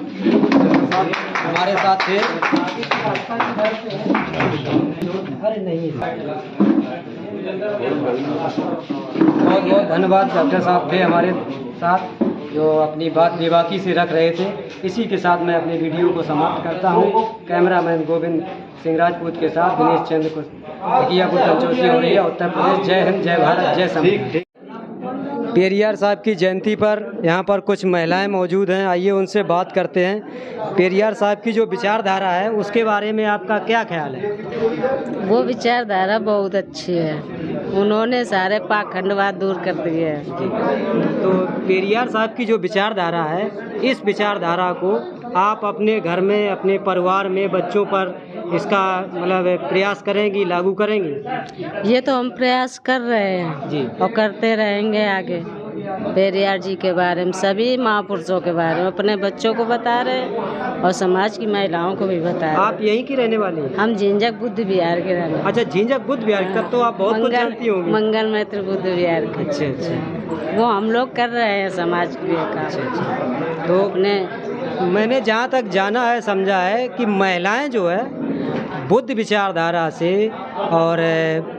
हमारे साथ थे, अरे नहीं, बहुत बहुत धन्यवाद। डॉक्टर साहब थे हमारे साथ जो अपनी बात बेबाकी से रख रहे थे। इसी के साथ मैं अपने वीडियो को समाप्त करता हूँ। कैमरामैन गोविंद सिंह राजपूत के साथ दिनेश चंद्र को, हो रही है उत्तर प्रदेश। जय हिंद, जय भारत, जय संविधान। पेरियार साहब की जयंती पर यहाँ पर कुछ महिलाएं मौजूद हैं, आइए उनसे बात करते हैं। पेरियार साहब की जो विचारधारा है उसके बारे में आपका क्या ख्याल है? वो विचारधारा बहुत अच्छी है, उन्होंने सारे पाखंडवाद दूर कर दिए हैं। तो पेरियार साहब की जो विचारधारा है, इस विचारधारा को आप अपने घर में, अपने परिवार में, बच्चों पर इसका मतलब प्रयास करेंगी, लागू करेंगी? ये तो हम प्रयास कर रहे हैं जी, और करते रहेंगे आगे। पेरियार जी के बारे में, सभी महापुरुषों के बारे में अपने बच्चों को बता रहे हैं और समाज की महिलाओं को भी बता रहे हैं। आप यहीं की रहने वाली हैं? हम झिंझक बुद्ध विहार के रहने। अच्छा, झिंझक बुद्ध विहार, तब तो आप बहुत कुछ जानती होंगी। मंगल मैत्री बुद्ध विहार के। अच्छा अच्छा, वो हम लोग कर रहे हैं समाज के लिए काम। तो अपने मैंने जहाँ तक जाना है, समझा है कि महिलाएं जो है बुद्ध विचारधारा से और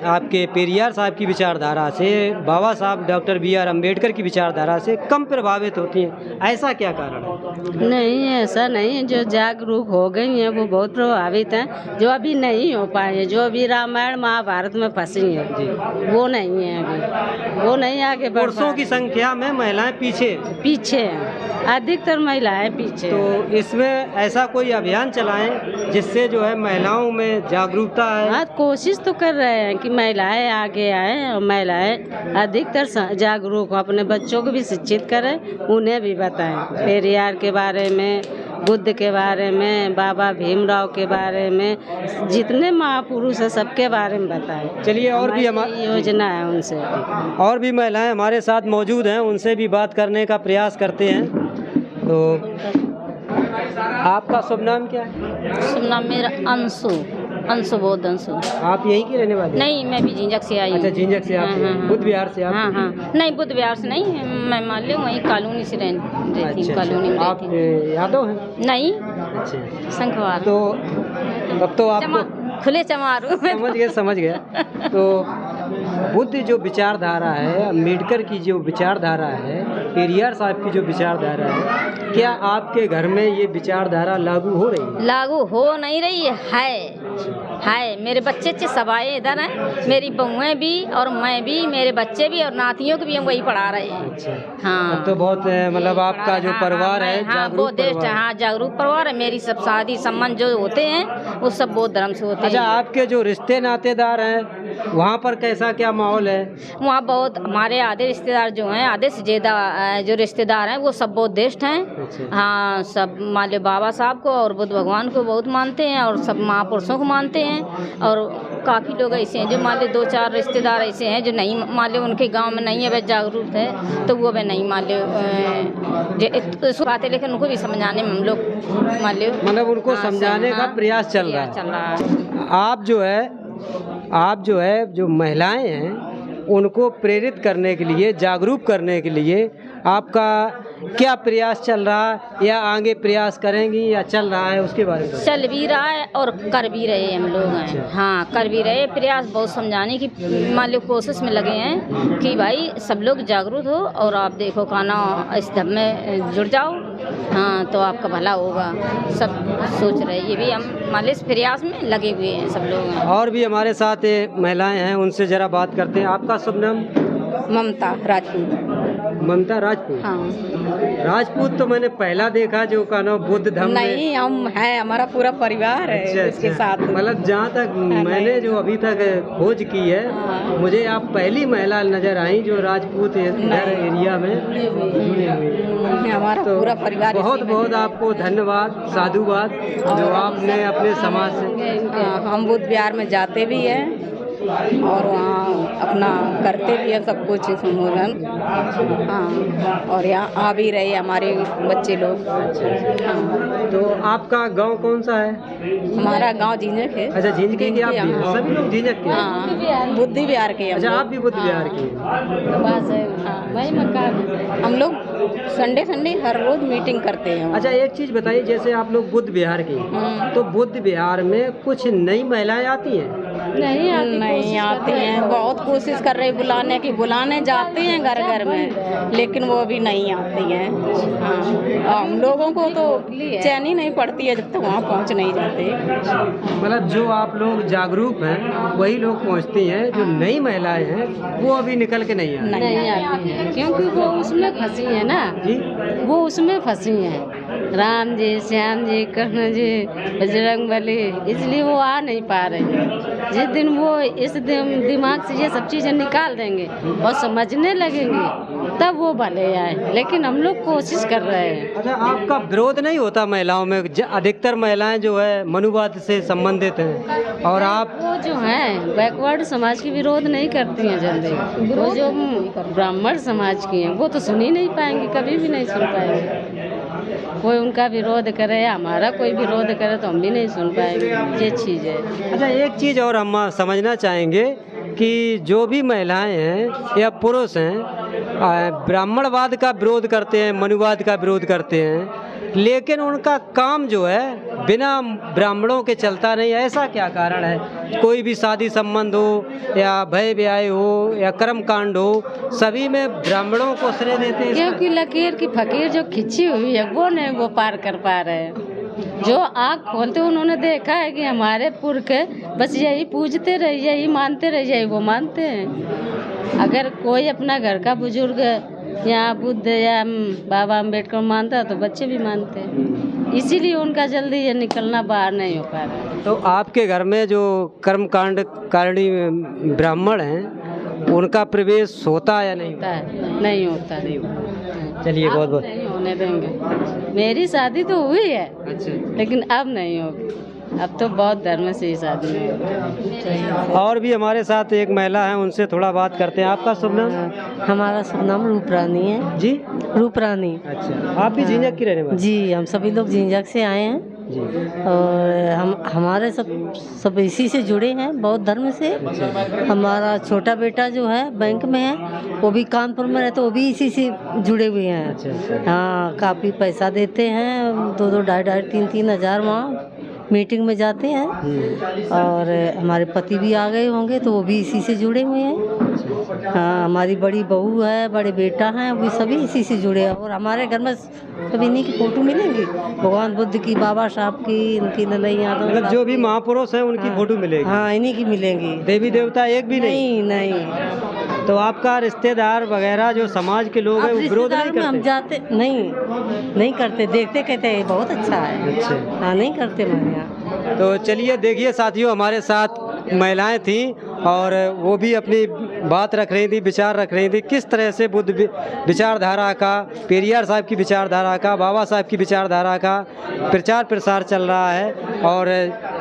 आपके पेरियार साहब की विचारधारा से, बाबा साहब डॉक्टर B.R. अम्बेडकर की विचारधारा से कम प्रभावित होती हैं, ऐसा क्या कारण है? नहीं, ऐसा नहीं है। जो जागरूक हो गई हैं वो बहुत प्रभावित हैं। जो अभी नहीं हो पाए हैं, जो अभी रामायण महाभारत में फंसी हैं, वो नहीं है अभी, वो नहीं आगे बढ़ पुरुषों की संख्या में महिलाएं पीछे हैं, अधिकतर महिलाएं पीछे। तो इसमें ऐसा कोई अभियान चलाएं जिससे जो है महिलाओं में जागरूकता है? हाँ, कोशिश तो कर रहे हैं कि महिलाएं आगे आए और महिलाएं अधिकतर जागरूक हो, अपने बच्चों को भी शिक्षित करें, उन्हें भी बताएं पेरियार के बारे में, बुद्ध के बारे में, बाबा भीमराव के बारे में, जितने महापुरुष हैं सबके बारे में बताएं। चलिए, और भी हमारी योजना है उनसे। और भी महिलाएं हमारे साथ मौजूद हैं, उनसे भी बात करने का प्रयास करते हैं। तो आपका शुभ नाम क्या है? शुभ नाम मेरा अंशु बोध अंशु। आप यहीं की रहने वाली? नहीं, मैं भी झिंझक से आई हूँ। अच्छा, झिंझक से आप? हाँ। बुद्ध विहार से आप? हाँ, नहीं बुद्ध विहार से नहीं, मैं मान लो वहीं कॉलोनी से रहती हूँ। कॉलोनी में आप यादव हैं? नहीं, अच्छा, संखवार। तो अब तो आपको खुले चमारू। समझ गया। तो बुद्ध जो विचारधारा है, अम्बेडकर की जो विचारधारा है, पेरियार साहब की जो विचारधारा है, क्या आपके घर में ये विचारधारा लागू हो रही है? लागू हो नहीं रही है। मेरे बच्चे सब आए इधर हैं, मेरी बहुएं भी और मैं भी, मेरे बच्चे भी और नातियों को भी हम वही पढ़ा रहे हैं। अच्छा, हाँ, तो बहुत मतलब आपका जो परिवार है वो देश है। हाँ, जागरूक परिवार है। मेरी सब शादी संबंध जो होते हैं वो सब बौद्ध धर्म से होते हैं। अच्छा, आपके जो रिश्ते नातेदार हैं वहाँ पर कैसा क्या माहौल है? वहाँ बहुत हमारे आधे रिश्तेदार जो हैं, आधे से ज़्यादा जो रिश्तेदार हैं वो सब बौद्धिस्ट हैं। हाँ, सब मान लो बाबा साहब को और बुद्ध भगवान को बहुत मानते हैं और सब महापुरुषों को मानते हैं। और काफ़ी लोग ऐसे हैं जो मान लो 2-4 रिश्तेदार ऐसे हैं जो नहीं मान लो उनके गांव में नहीं है वह जागरूक है, तो वो वह नहीं मान लो बातें, लेकिन उनको भी समझाने में हम लोग मान लो मतलब उनको समझाने का प्रयास चल रहा है। आप जो है जो महिलाएं हैं उनको प्रेरित करने के लिए, जागरूक करने के लिए आपका क्या प्रयास चल रहा है, या आगे प्रयास करेंगी या चल रहा है, उसके बारे में? चल भी रहा है और कर भी रहे हम लोग हैं। हाँ, कर भी रहे प्रयास, बहुत समझाने की मान लो कोशिश में लगे हैं कि भाई सब लोग जागरूक हो और आप देखो खाना इस धर्म में जुड़ जाओ, हाँ, तो आपका भला होगा। सब सोच रहे, ये भी हम मान लो इस प्रयास में लगे हुए हैं सब लोग हैं। और भी हमारे साथ महिलाएं हैं, उनसे ज़रा बात करते हैं। आपका शुभ नाम? ममता राजपूत। ममता राजपूत? हाँ। राजपूत तो मैंने पहला देखा जो का नाम बुद्ध धर्म में। नहीं, हम है, हमारा पूरा परिवार है। अच्छा, इसके साथ। मतलब जहाँ तक मैंने जो अभी तक खोज की है, मुझे आप पहली महिला नजर आई जो राजपूत एरिया में जुड़ी हुई। हमारा तो पूरा परिवार। बहुत बहुत आपको धन्यवाद, साधुवाद जो आपने अपने समाज से। हम बुद्ध विहार में जाते भी हैं और वहाँ अपना करते भी है सब कुछ संबोधन। हाँ, और यहाँ आ भी रहे हमारे बच्चे लोग। हाँ। तो आपका गांव कौन सा है? हमारा गांव झिंझक है। अच्छा, झिंझक के आप भी? सभी लोग झिंझक के? हाँ, बुद्ध विहार के। अच्छा, आप भी बुद्ध विहार के? बस वही मकान हम लोग संडे संडे हर रोज मीटिंग करते हैं। अच्छा, एक चीज़ बताइए, जैसे आप लोग बुद्ध विहार के, तो बुद्ध विहार में कुछ नई महिलाएं आती हैं? नहीं आती हैं, बहुत कोशिश कर रहे बुलाने की, बुलाने जाते हैं घर घर में, लेकिन वो भी नहीं आती हैं। हाँ, हम लोगों को तो चैन ही नहीं पड़ती है जब तक वहाँ पहुँच नहीं जाते। मतलब जो आप लोग जागरूक हैं वही लोग पहुँचती हैं, जो नई महिलाएं हैं वो अभी निकल के नहीं आती हैं, क्योंकि वो उसमें फंसी है ना जी, वो उसमें फंसी हैं। राम जी, श्याम जी, कृष्ण जी, बजरंगबली, इसलिए वो आ नहीं पा रहे हैं। जिस दिन वो इस दिमाग से ये सब चीज़ें निकाल देंगे और समझने लगेंगे तब वो भले आए, लेकिन हम लोग कोशिश कर रहे हैं। अच्छा, आपका विरोध नहीं होता महिलाओं में? अधिकतर महिलाएं जो है मनुवाद से संबंधित हैं और आप वो जो हैं बैकवर्ड समाज की विरोध नहीं करती हैं जल्दी। वो जो ब्राह्मण समाज की हैं वो तो सुन ही नहीं पाएंगी, कभी भी नहीं सुन पाएंगे। कोई उनका विरोध करे, हमारा कोई विरोध करे तो हम भी नहीं सुन पाएंगे, ये चीज़ है। अच्छा, एक चीज़ और हम समझना चाहेंगे कि जो भी महिलाएं हैं या पुरुष हैं ब्राह्मणवाद का विरोध करते हैं, मनुवाद का विरोध करते हैं, लेकिन उनका काम जो है बिना ब्राह्मणों के चलता नहीं। ऐसा क्या कारण है? कोई भी शादी संबंध हो या भय ब्याह हो या कर्म कांड हो, सभी में ब्राह्मणों को श्रेय देते हैं, क्योंकि लकीर की फकीर जो खिंची हुई है वो नहीं वो पार कर पा रहे हैं। जो आँख खोलते उन्होंने देखा है कि हमारे पुरख बस यही पूजते रहे, यही मानते रहे, यही वो मानते हैं। अगर कोई अपना घर का बुजुर्ग या बुद्ध या बाबा अम्बेडकर मानता तो बच्चे भी मानते हैं, इसीलिए उनका जल्दी ये निकलना बाहर नहीं हो पा रहा। तो आपके घर में जो कर्मकांड कारणी ब्राह्मण हैं उनका प्रवेश होता है या नहीं होता है? नहीं होता, नहीं होता। चलिए, बहुत बहुत नहीं होने देंगे। मेरी शादी तो हुई है, लेकिन अब नहीं होगी। अब तो बहुत धर्म से ही शादी है। और भी हमारे साथ एक महिला है, उनसे थोड़ा बात करते हैं। आपका शुभ नाम? हमारा शुभ नाम रूपरानी है जी। रूपरानी। अच्छा, आप भी झिंझक की रहने वाली? जी, हम सभी लोग झिंझक से आए हैं जी। और हमारे सब इसी से जुड़े हैं, बौद्ध धर्म से। हमारा छोटा बेटा जो है बैंक में है, वो भी कानपुर में रहते, वो भी इसी से जुड़े हुए हैं। हाँ, काफ़ी पैसा देते हैं, 2-2, 2.5, 3-3 हज़ार वहाँ मीटिंग में जाते हैं। और हमारे पति भी आ गए होंगे तो वो भी इसी से जुड़े हुए हैं। हाँ, हमारी बड़ी बहू है, बड़े बेटा हैं, वो सभी इसी से जुड़े हैं। और हमारे घर में सभी इन्हीं की फोटो मिलेंगी, भगवान बुद्ध की, बाबा साहब की, इनकी ललई यादव, मतलब जो भी महापुरुष हैं उनकी फोटो मिलेगी? हाँ, इन्हीं की मिलेंगी। देवी देवता एक भी नहीं? नहीं। तो आपका रिश्तेदार वगैरह जो समाज के लोग हैं वो विरोध नहीं करते? हम जाते नहीं करते, देखते कहते हैं बहुत अच्छा है। अच्छा। हाँ, नहीं करते हमारे यहाँ। तो चलिए, देखिए साथियों, हमारे साथ महिलाएं थीं और वो भी अपनी बात रख रही थी, विचार रख रही थी, किस तरह से बुद्ध विचारधारा का, पेरियार साहब की विचारधारा का, बाबा साहब की विचारधारा का प्रचार प्रसार चल रहा है। और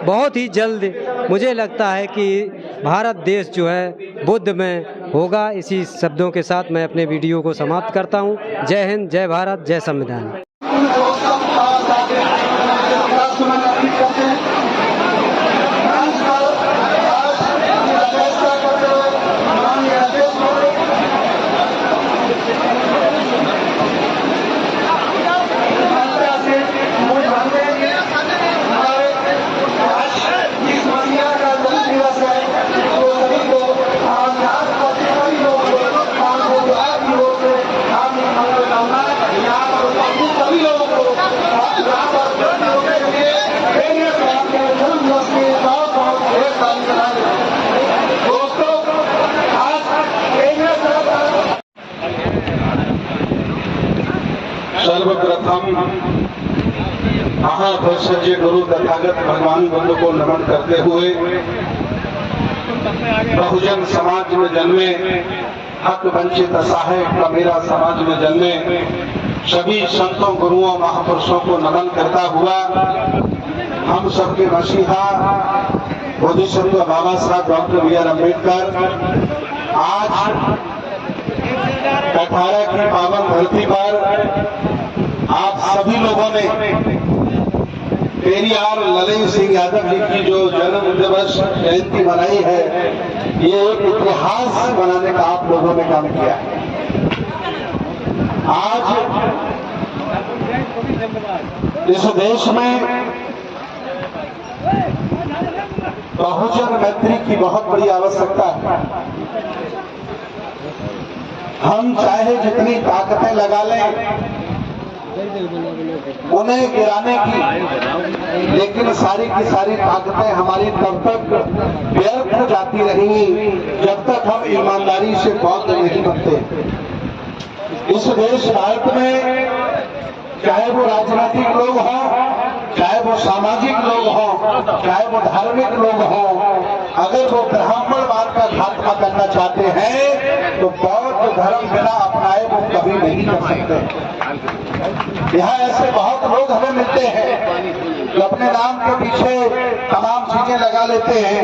बहुत ही जल्द मुझे लगता है कि भारत देश जो है बुद्ध में होगा। इसी शब्दों के साथ मैं अपने वीडियो को समाप्त करता हूँ। जय हिंद, जय भारत, जय संविधान। सर्वप्रथम महाभूषज्य गुरु तथागत भगवान बुद्ध को नमन करते हुए बहुजन समाज में जन्मे, हक वंचित असहाय कबीरा समाज में जन्मे सभी संतों, गुरुओं, महापुरुषों को नमन करता हुआ हम सबके मसीहा बोधिसत्व बाबा साहब डॉक्टर बी आर अम्बेडकर आज कठारा की पावन धरती पर आप सभी लोगों ने पेरियार ललई सिंह यादव जी की जो जन्म दिवस जयंती मनाई है, ये एक इतिहास बनाने का आप लोगों ने काम किया है। आज इस देश में बहुजन मैत्री की बहुत बड़ी आवश्यकता है। हम चाहे जितनी ताकतें लगा लें उन्हें गिराने की, लेकिन सारी की सारी ताकतें हमारी तब तक व्यर्थ जाती रहेंगी जब तक हम ईमानदारी से बौद्ध नहीं बनते। इस देश भारत में चाहे वो राजनीतिक लोग हों, चाहे वो सामाजिक लोग हों, चाहे वो धार्मिक लोग हों, अगर वो ब्राह्मणवाद का खात्मा करना चाहते हैं तो बौद्ध धर्म बिना अपनाए वो कभी नहीं कर सकते। यहाँ ऐसे बहुत लोग हमें मिलते हैं जो अपने नाम के पीछे तमाम चीजें लगा लेते हैं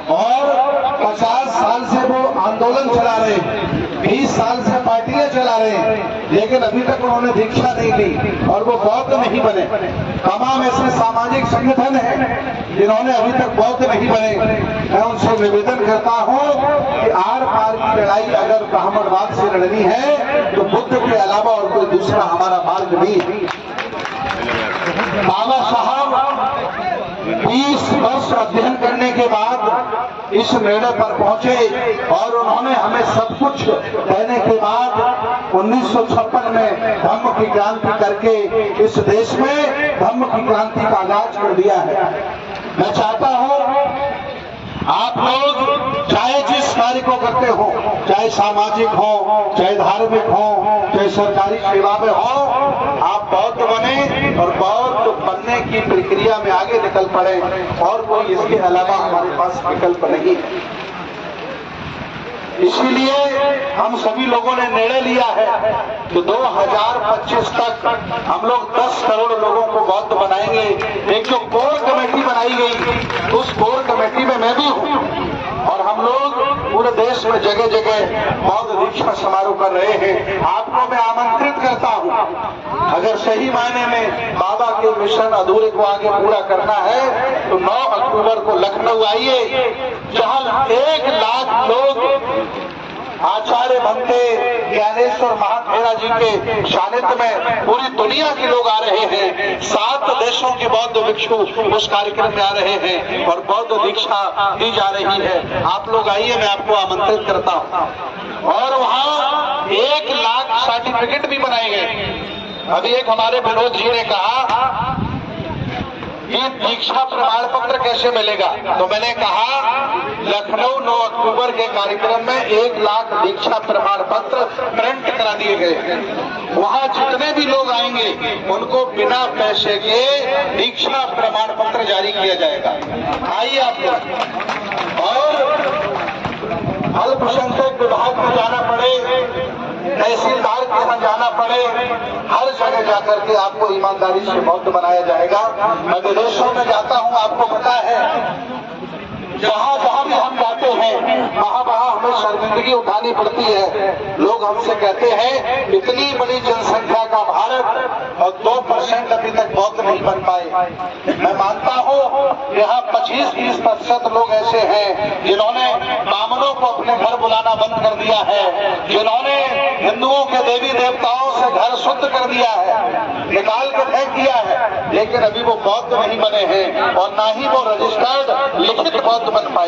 और 50 साल से वो आंदोलन चला रहे हैं, 20 साल से पार्टियां चला रहे हैं, लेकिन अभी तक उन्होंने दीक्षा नहीं ली और वो बौद्ध नहीं बने। तमाम ऐसे सामाजिक संगठन हैं जिन्होंने अभी तक बौद्ध नहीं बने। मैं उनसे निवेदन करता हूं कि आर पार की लड़ाई अगर ब्राह्मणवाद से लड़नी है तो बुद्ध के अलावा और कोई दूसरा हमारा मार्ग नहीं है। बाबा साहब 20 वर्ष अध्ययन करने के बाद इस निर्णय पर पहुंचे और उन्होंने हमें सब कुछ देने के बाद 1956 में धम्म की क्रांति करके इस देश में धम्म की क्रांति का आगाज कर दिया है। मैं चाहता हूं आप लोग चाहे जिस कार्य को करते हो, चाहे सामाजिक हो, चाहे धार्मिक हो, चाहे सरकारी सेवा में हो, आप बौद्ध बने और बौद्ध बनने की प्रक्रिया में आगे निकल पड़े और कोई इसके अलावा हमारे पास विकल्प नहीं है। इसीलिए हम सभी लोगों ने निर्णय लिया है कि 2025 तक हम लोग 10 करोड़ लोगों को बौद्ध बनाएंगे। एक जो कोर कमेटी बनाई गई, उस कोर कमेटी में मैं भी हूँ और हम लोग पूरे देश में जगह जगह बौद्ध दीक्षा समारोह कर रहे हैं। आपको मैं आमंत्रित करता हूँ, अगर सही मायने में बाबा के मिशन अधूरे को आगे पूरा करना है तो 9 अक्टूबर को लखनऊ आइए, जहाँ 1 लाख लोग आचार्य भंते ज्ञानेश्वर महाथेरा जी के सानिध्य में पूरी दुनिया के लोग आ रहे हैं। 7 देशों के बौद्ध भिक्षु उस कार्यक्रम में आ रहे हैं और बौद्ध दीक्षा दी जा रही है। आप लोग आइए, मैं आपको आमंत्रित करता हूँ। और वहाँ 1 लाख सर्टिफिकेट भी बनाए गए। अभी एक हमारे विनोद जी ने कहा कि दीक्षा प्रमाण पत्र कैसे मिलेगा, तो मैंने कहा लखनऊ 9 अक्टूबर के कार्यक्रम में 1 लाख दीक्षा प्रमाण पत्र प्रिंट करा दिए गए। वहाँ जितने भी लोग आएंगे उनको बिना पैसे के दीक्षा प्रमाण पत्र जारी किया जाएगा। आइए आप लोग। और अल्पसंख्यक विभाग में जाना पड़े, तहसीलदार के यहाँ जाना पड़े, हर जगह जाकर के आपको ईमानदारी से बौद्ध बनाया जाएगा। मैं विदेशों में जाता हूँ, आपको पता है जहाँ जहाँ भी हम जाते हैं वहाँ वहाँ हमें शर्मिंदगी उठानी पड़ती है। लोग हमसे कहते हैं इतनी बड़ी जनसंख्या का भारत और 2% अभी तक बौद्ध नहीं बन पाए। मैं मानता हूँ यहाँ 25-30% लोग ऐसे हैं जिन्होंने बामनों को अपने घर बुलाना बंद कर दिया है, जिन्होंने हिंदुओं के देवी देवताओं से घर शुद्ध कर दिया है, निकाल के फेंक दिया है, लेकिन अभी वो बौद्ध नहीं बने हैं और ना ही वो रजिस्टर्ड लिखित बौद्ध बन पाए।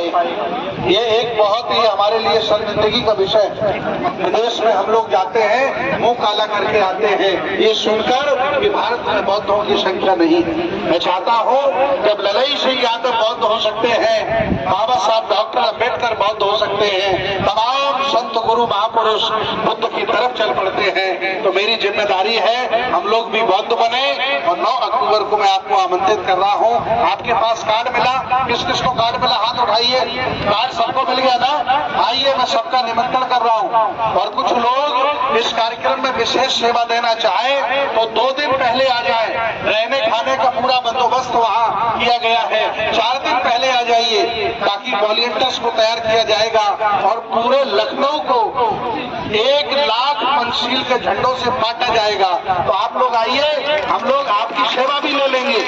ये एक बहुत ही हमारे लिए शर्मिंदगी का विषय है। विदेश में हम लोग जाते हैं, मुंह काला करके आते हैं ये सुनकर कि भारत में बौद्धों की संख्या नहीं है। मैं चाहता हूँ जब ललई सिंह यादव बौद्ध हो सकते हैं, बाबा साहब डॉक्टर अम्बेडकर बौद्ध हो सकते हैं, तमाम संत गुरु महापुरुष बुद्ध की तरफ चल पड़ते हैं, तो मेरी जिम्मेदारी है हम लोग भी बौद्ध बने। और 9 अक्टूबर को मैं आपको आमंत्रित कर रहा हूँ। आपके पास कार्ड मिला? किस किस को कार्ड मिला? हाथ उठाइए। कार्ड सबको मिल गया ना? आइए, मैं सबका निमंत्रण कर रहा हूँ। और कुछ लोग इस कार्यक्रम में विशेष सेवा देना चाहे तो 2 दिन पहले आ जाए। रहने खाने का पूरा बंदोबस्त वहाँ किया गया है। 4 दिन पहले आ जाइए ताकि वॉलंटियर्स को तैयार किया जाएगा और पूरे लखनऊ को 1 लाख पंचशील के झंडों से बांटा जाएगा। तो आप लोग आइए, हम लोग आपकी सेवा भी ले लेंगे,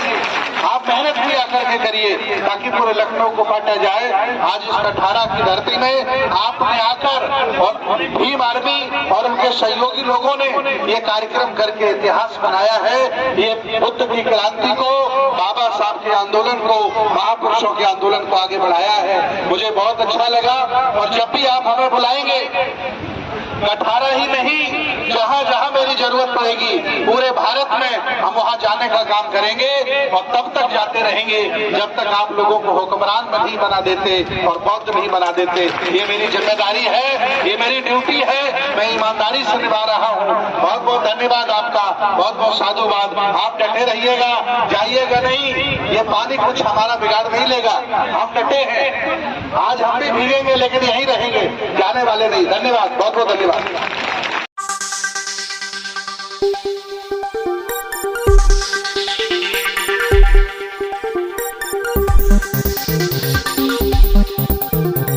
आप मेहनत भी आकर के करिए ताकि पूरे लखनऊ को बांटा जाए। आज इस कठारा की धरती में आपने आकर और भीम आर्मी और उनके सहयोगी लोगों ने ये कार्यक्रम करके इतिहास बनाया है। ये बुद्ध की क्रांति को, बाबा साहब के आंदोलन को, महापुरुषों के आंदोलन को आगे बढ़ाया है। मुझे बहुत अच्छा लगा और जब भी आप हमें बुलाएंगे, कठारा ही नहीं, जहां जहां मेरी जरूरत पड़ेगी पूरे भारत में हम वहां जाने का काम करेंगे और तब तक जाते रहेंगे जब तक आप लोगों को हुक्मरान नहीं बना देते और बौद्ध नहीं बना देते। ये मेरी जिम्मेदारी है, ये मेरी ड्यूटी है, मैं ईमानदारी से निभा रहा हूँ। बहुत बहुत धन्यवाद आपका, बहुत बहुत साधुवाद। आप डटे रहिएगा, जाइएगा नहीं, ये पानी कुछ हमारा बिगाड़ नहीं लेगा, हम डटे हैं। आज हम भी भीगेंगे लेकिन यहीं रहेंगे, जाने वाले नहीं। धन्यवाद, बहुत बहुत धन्यवाद।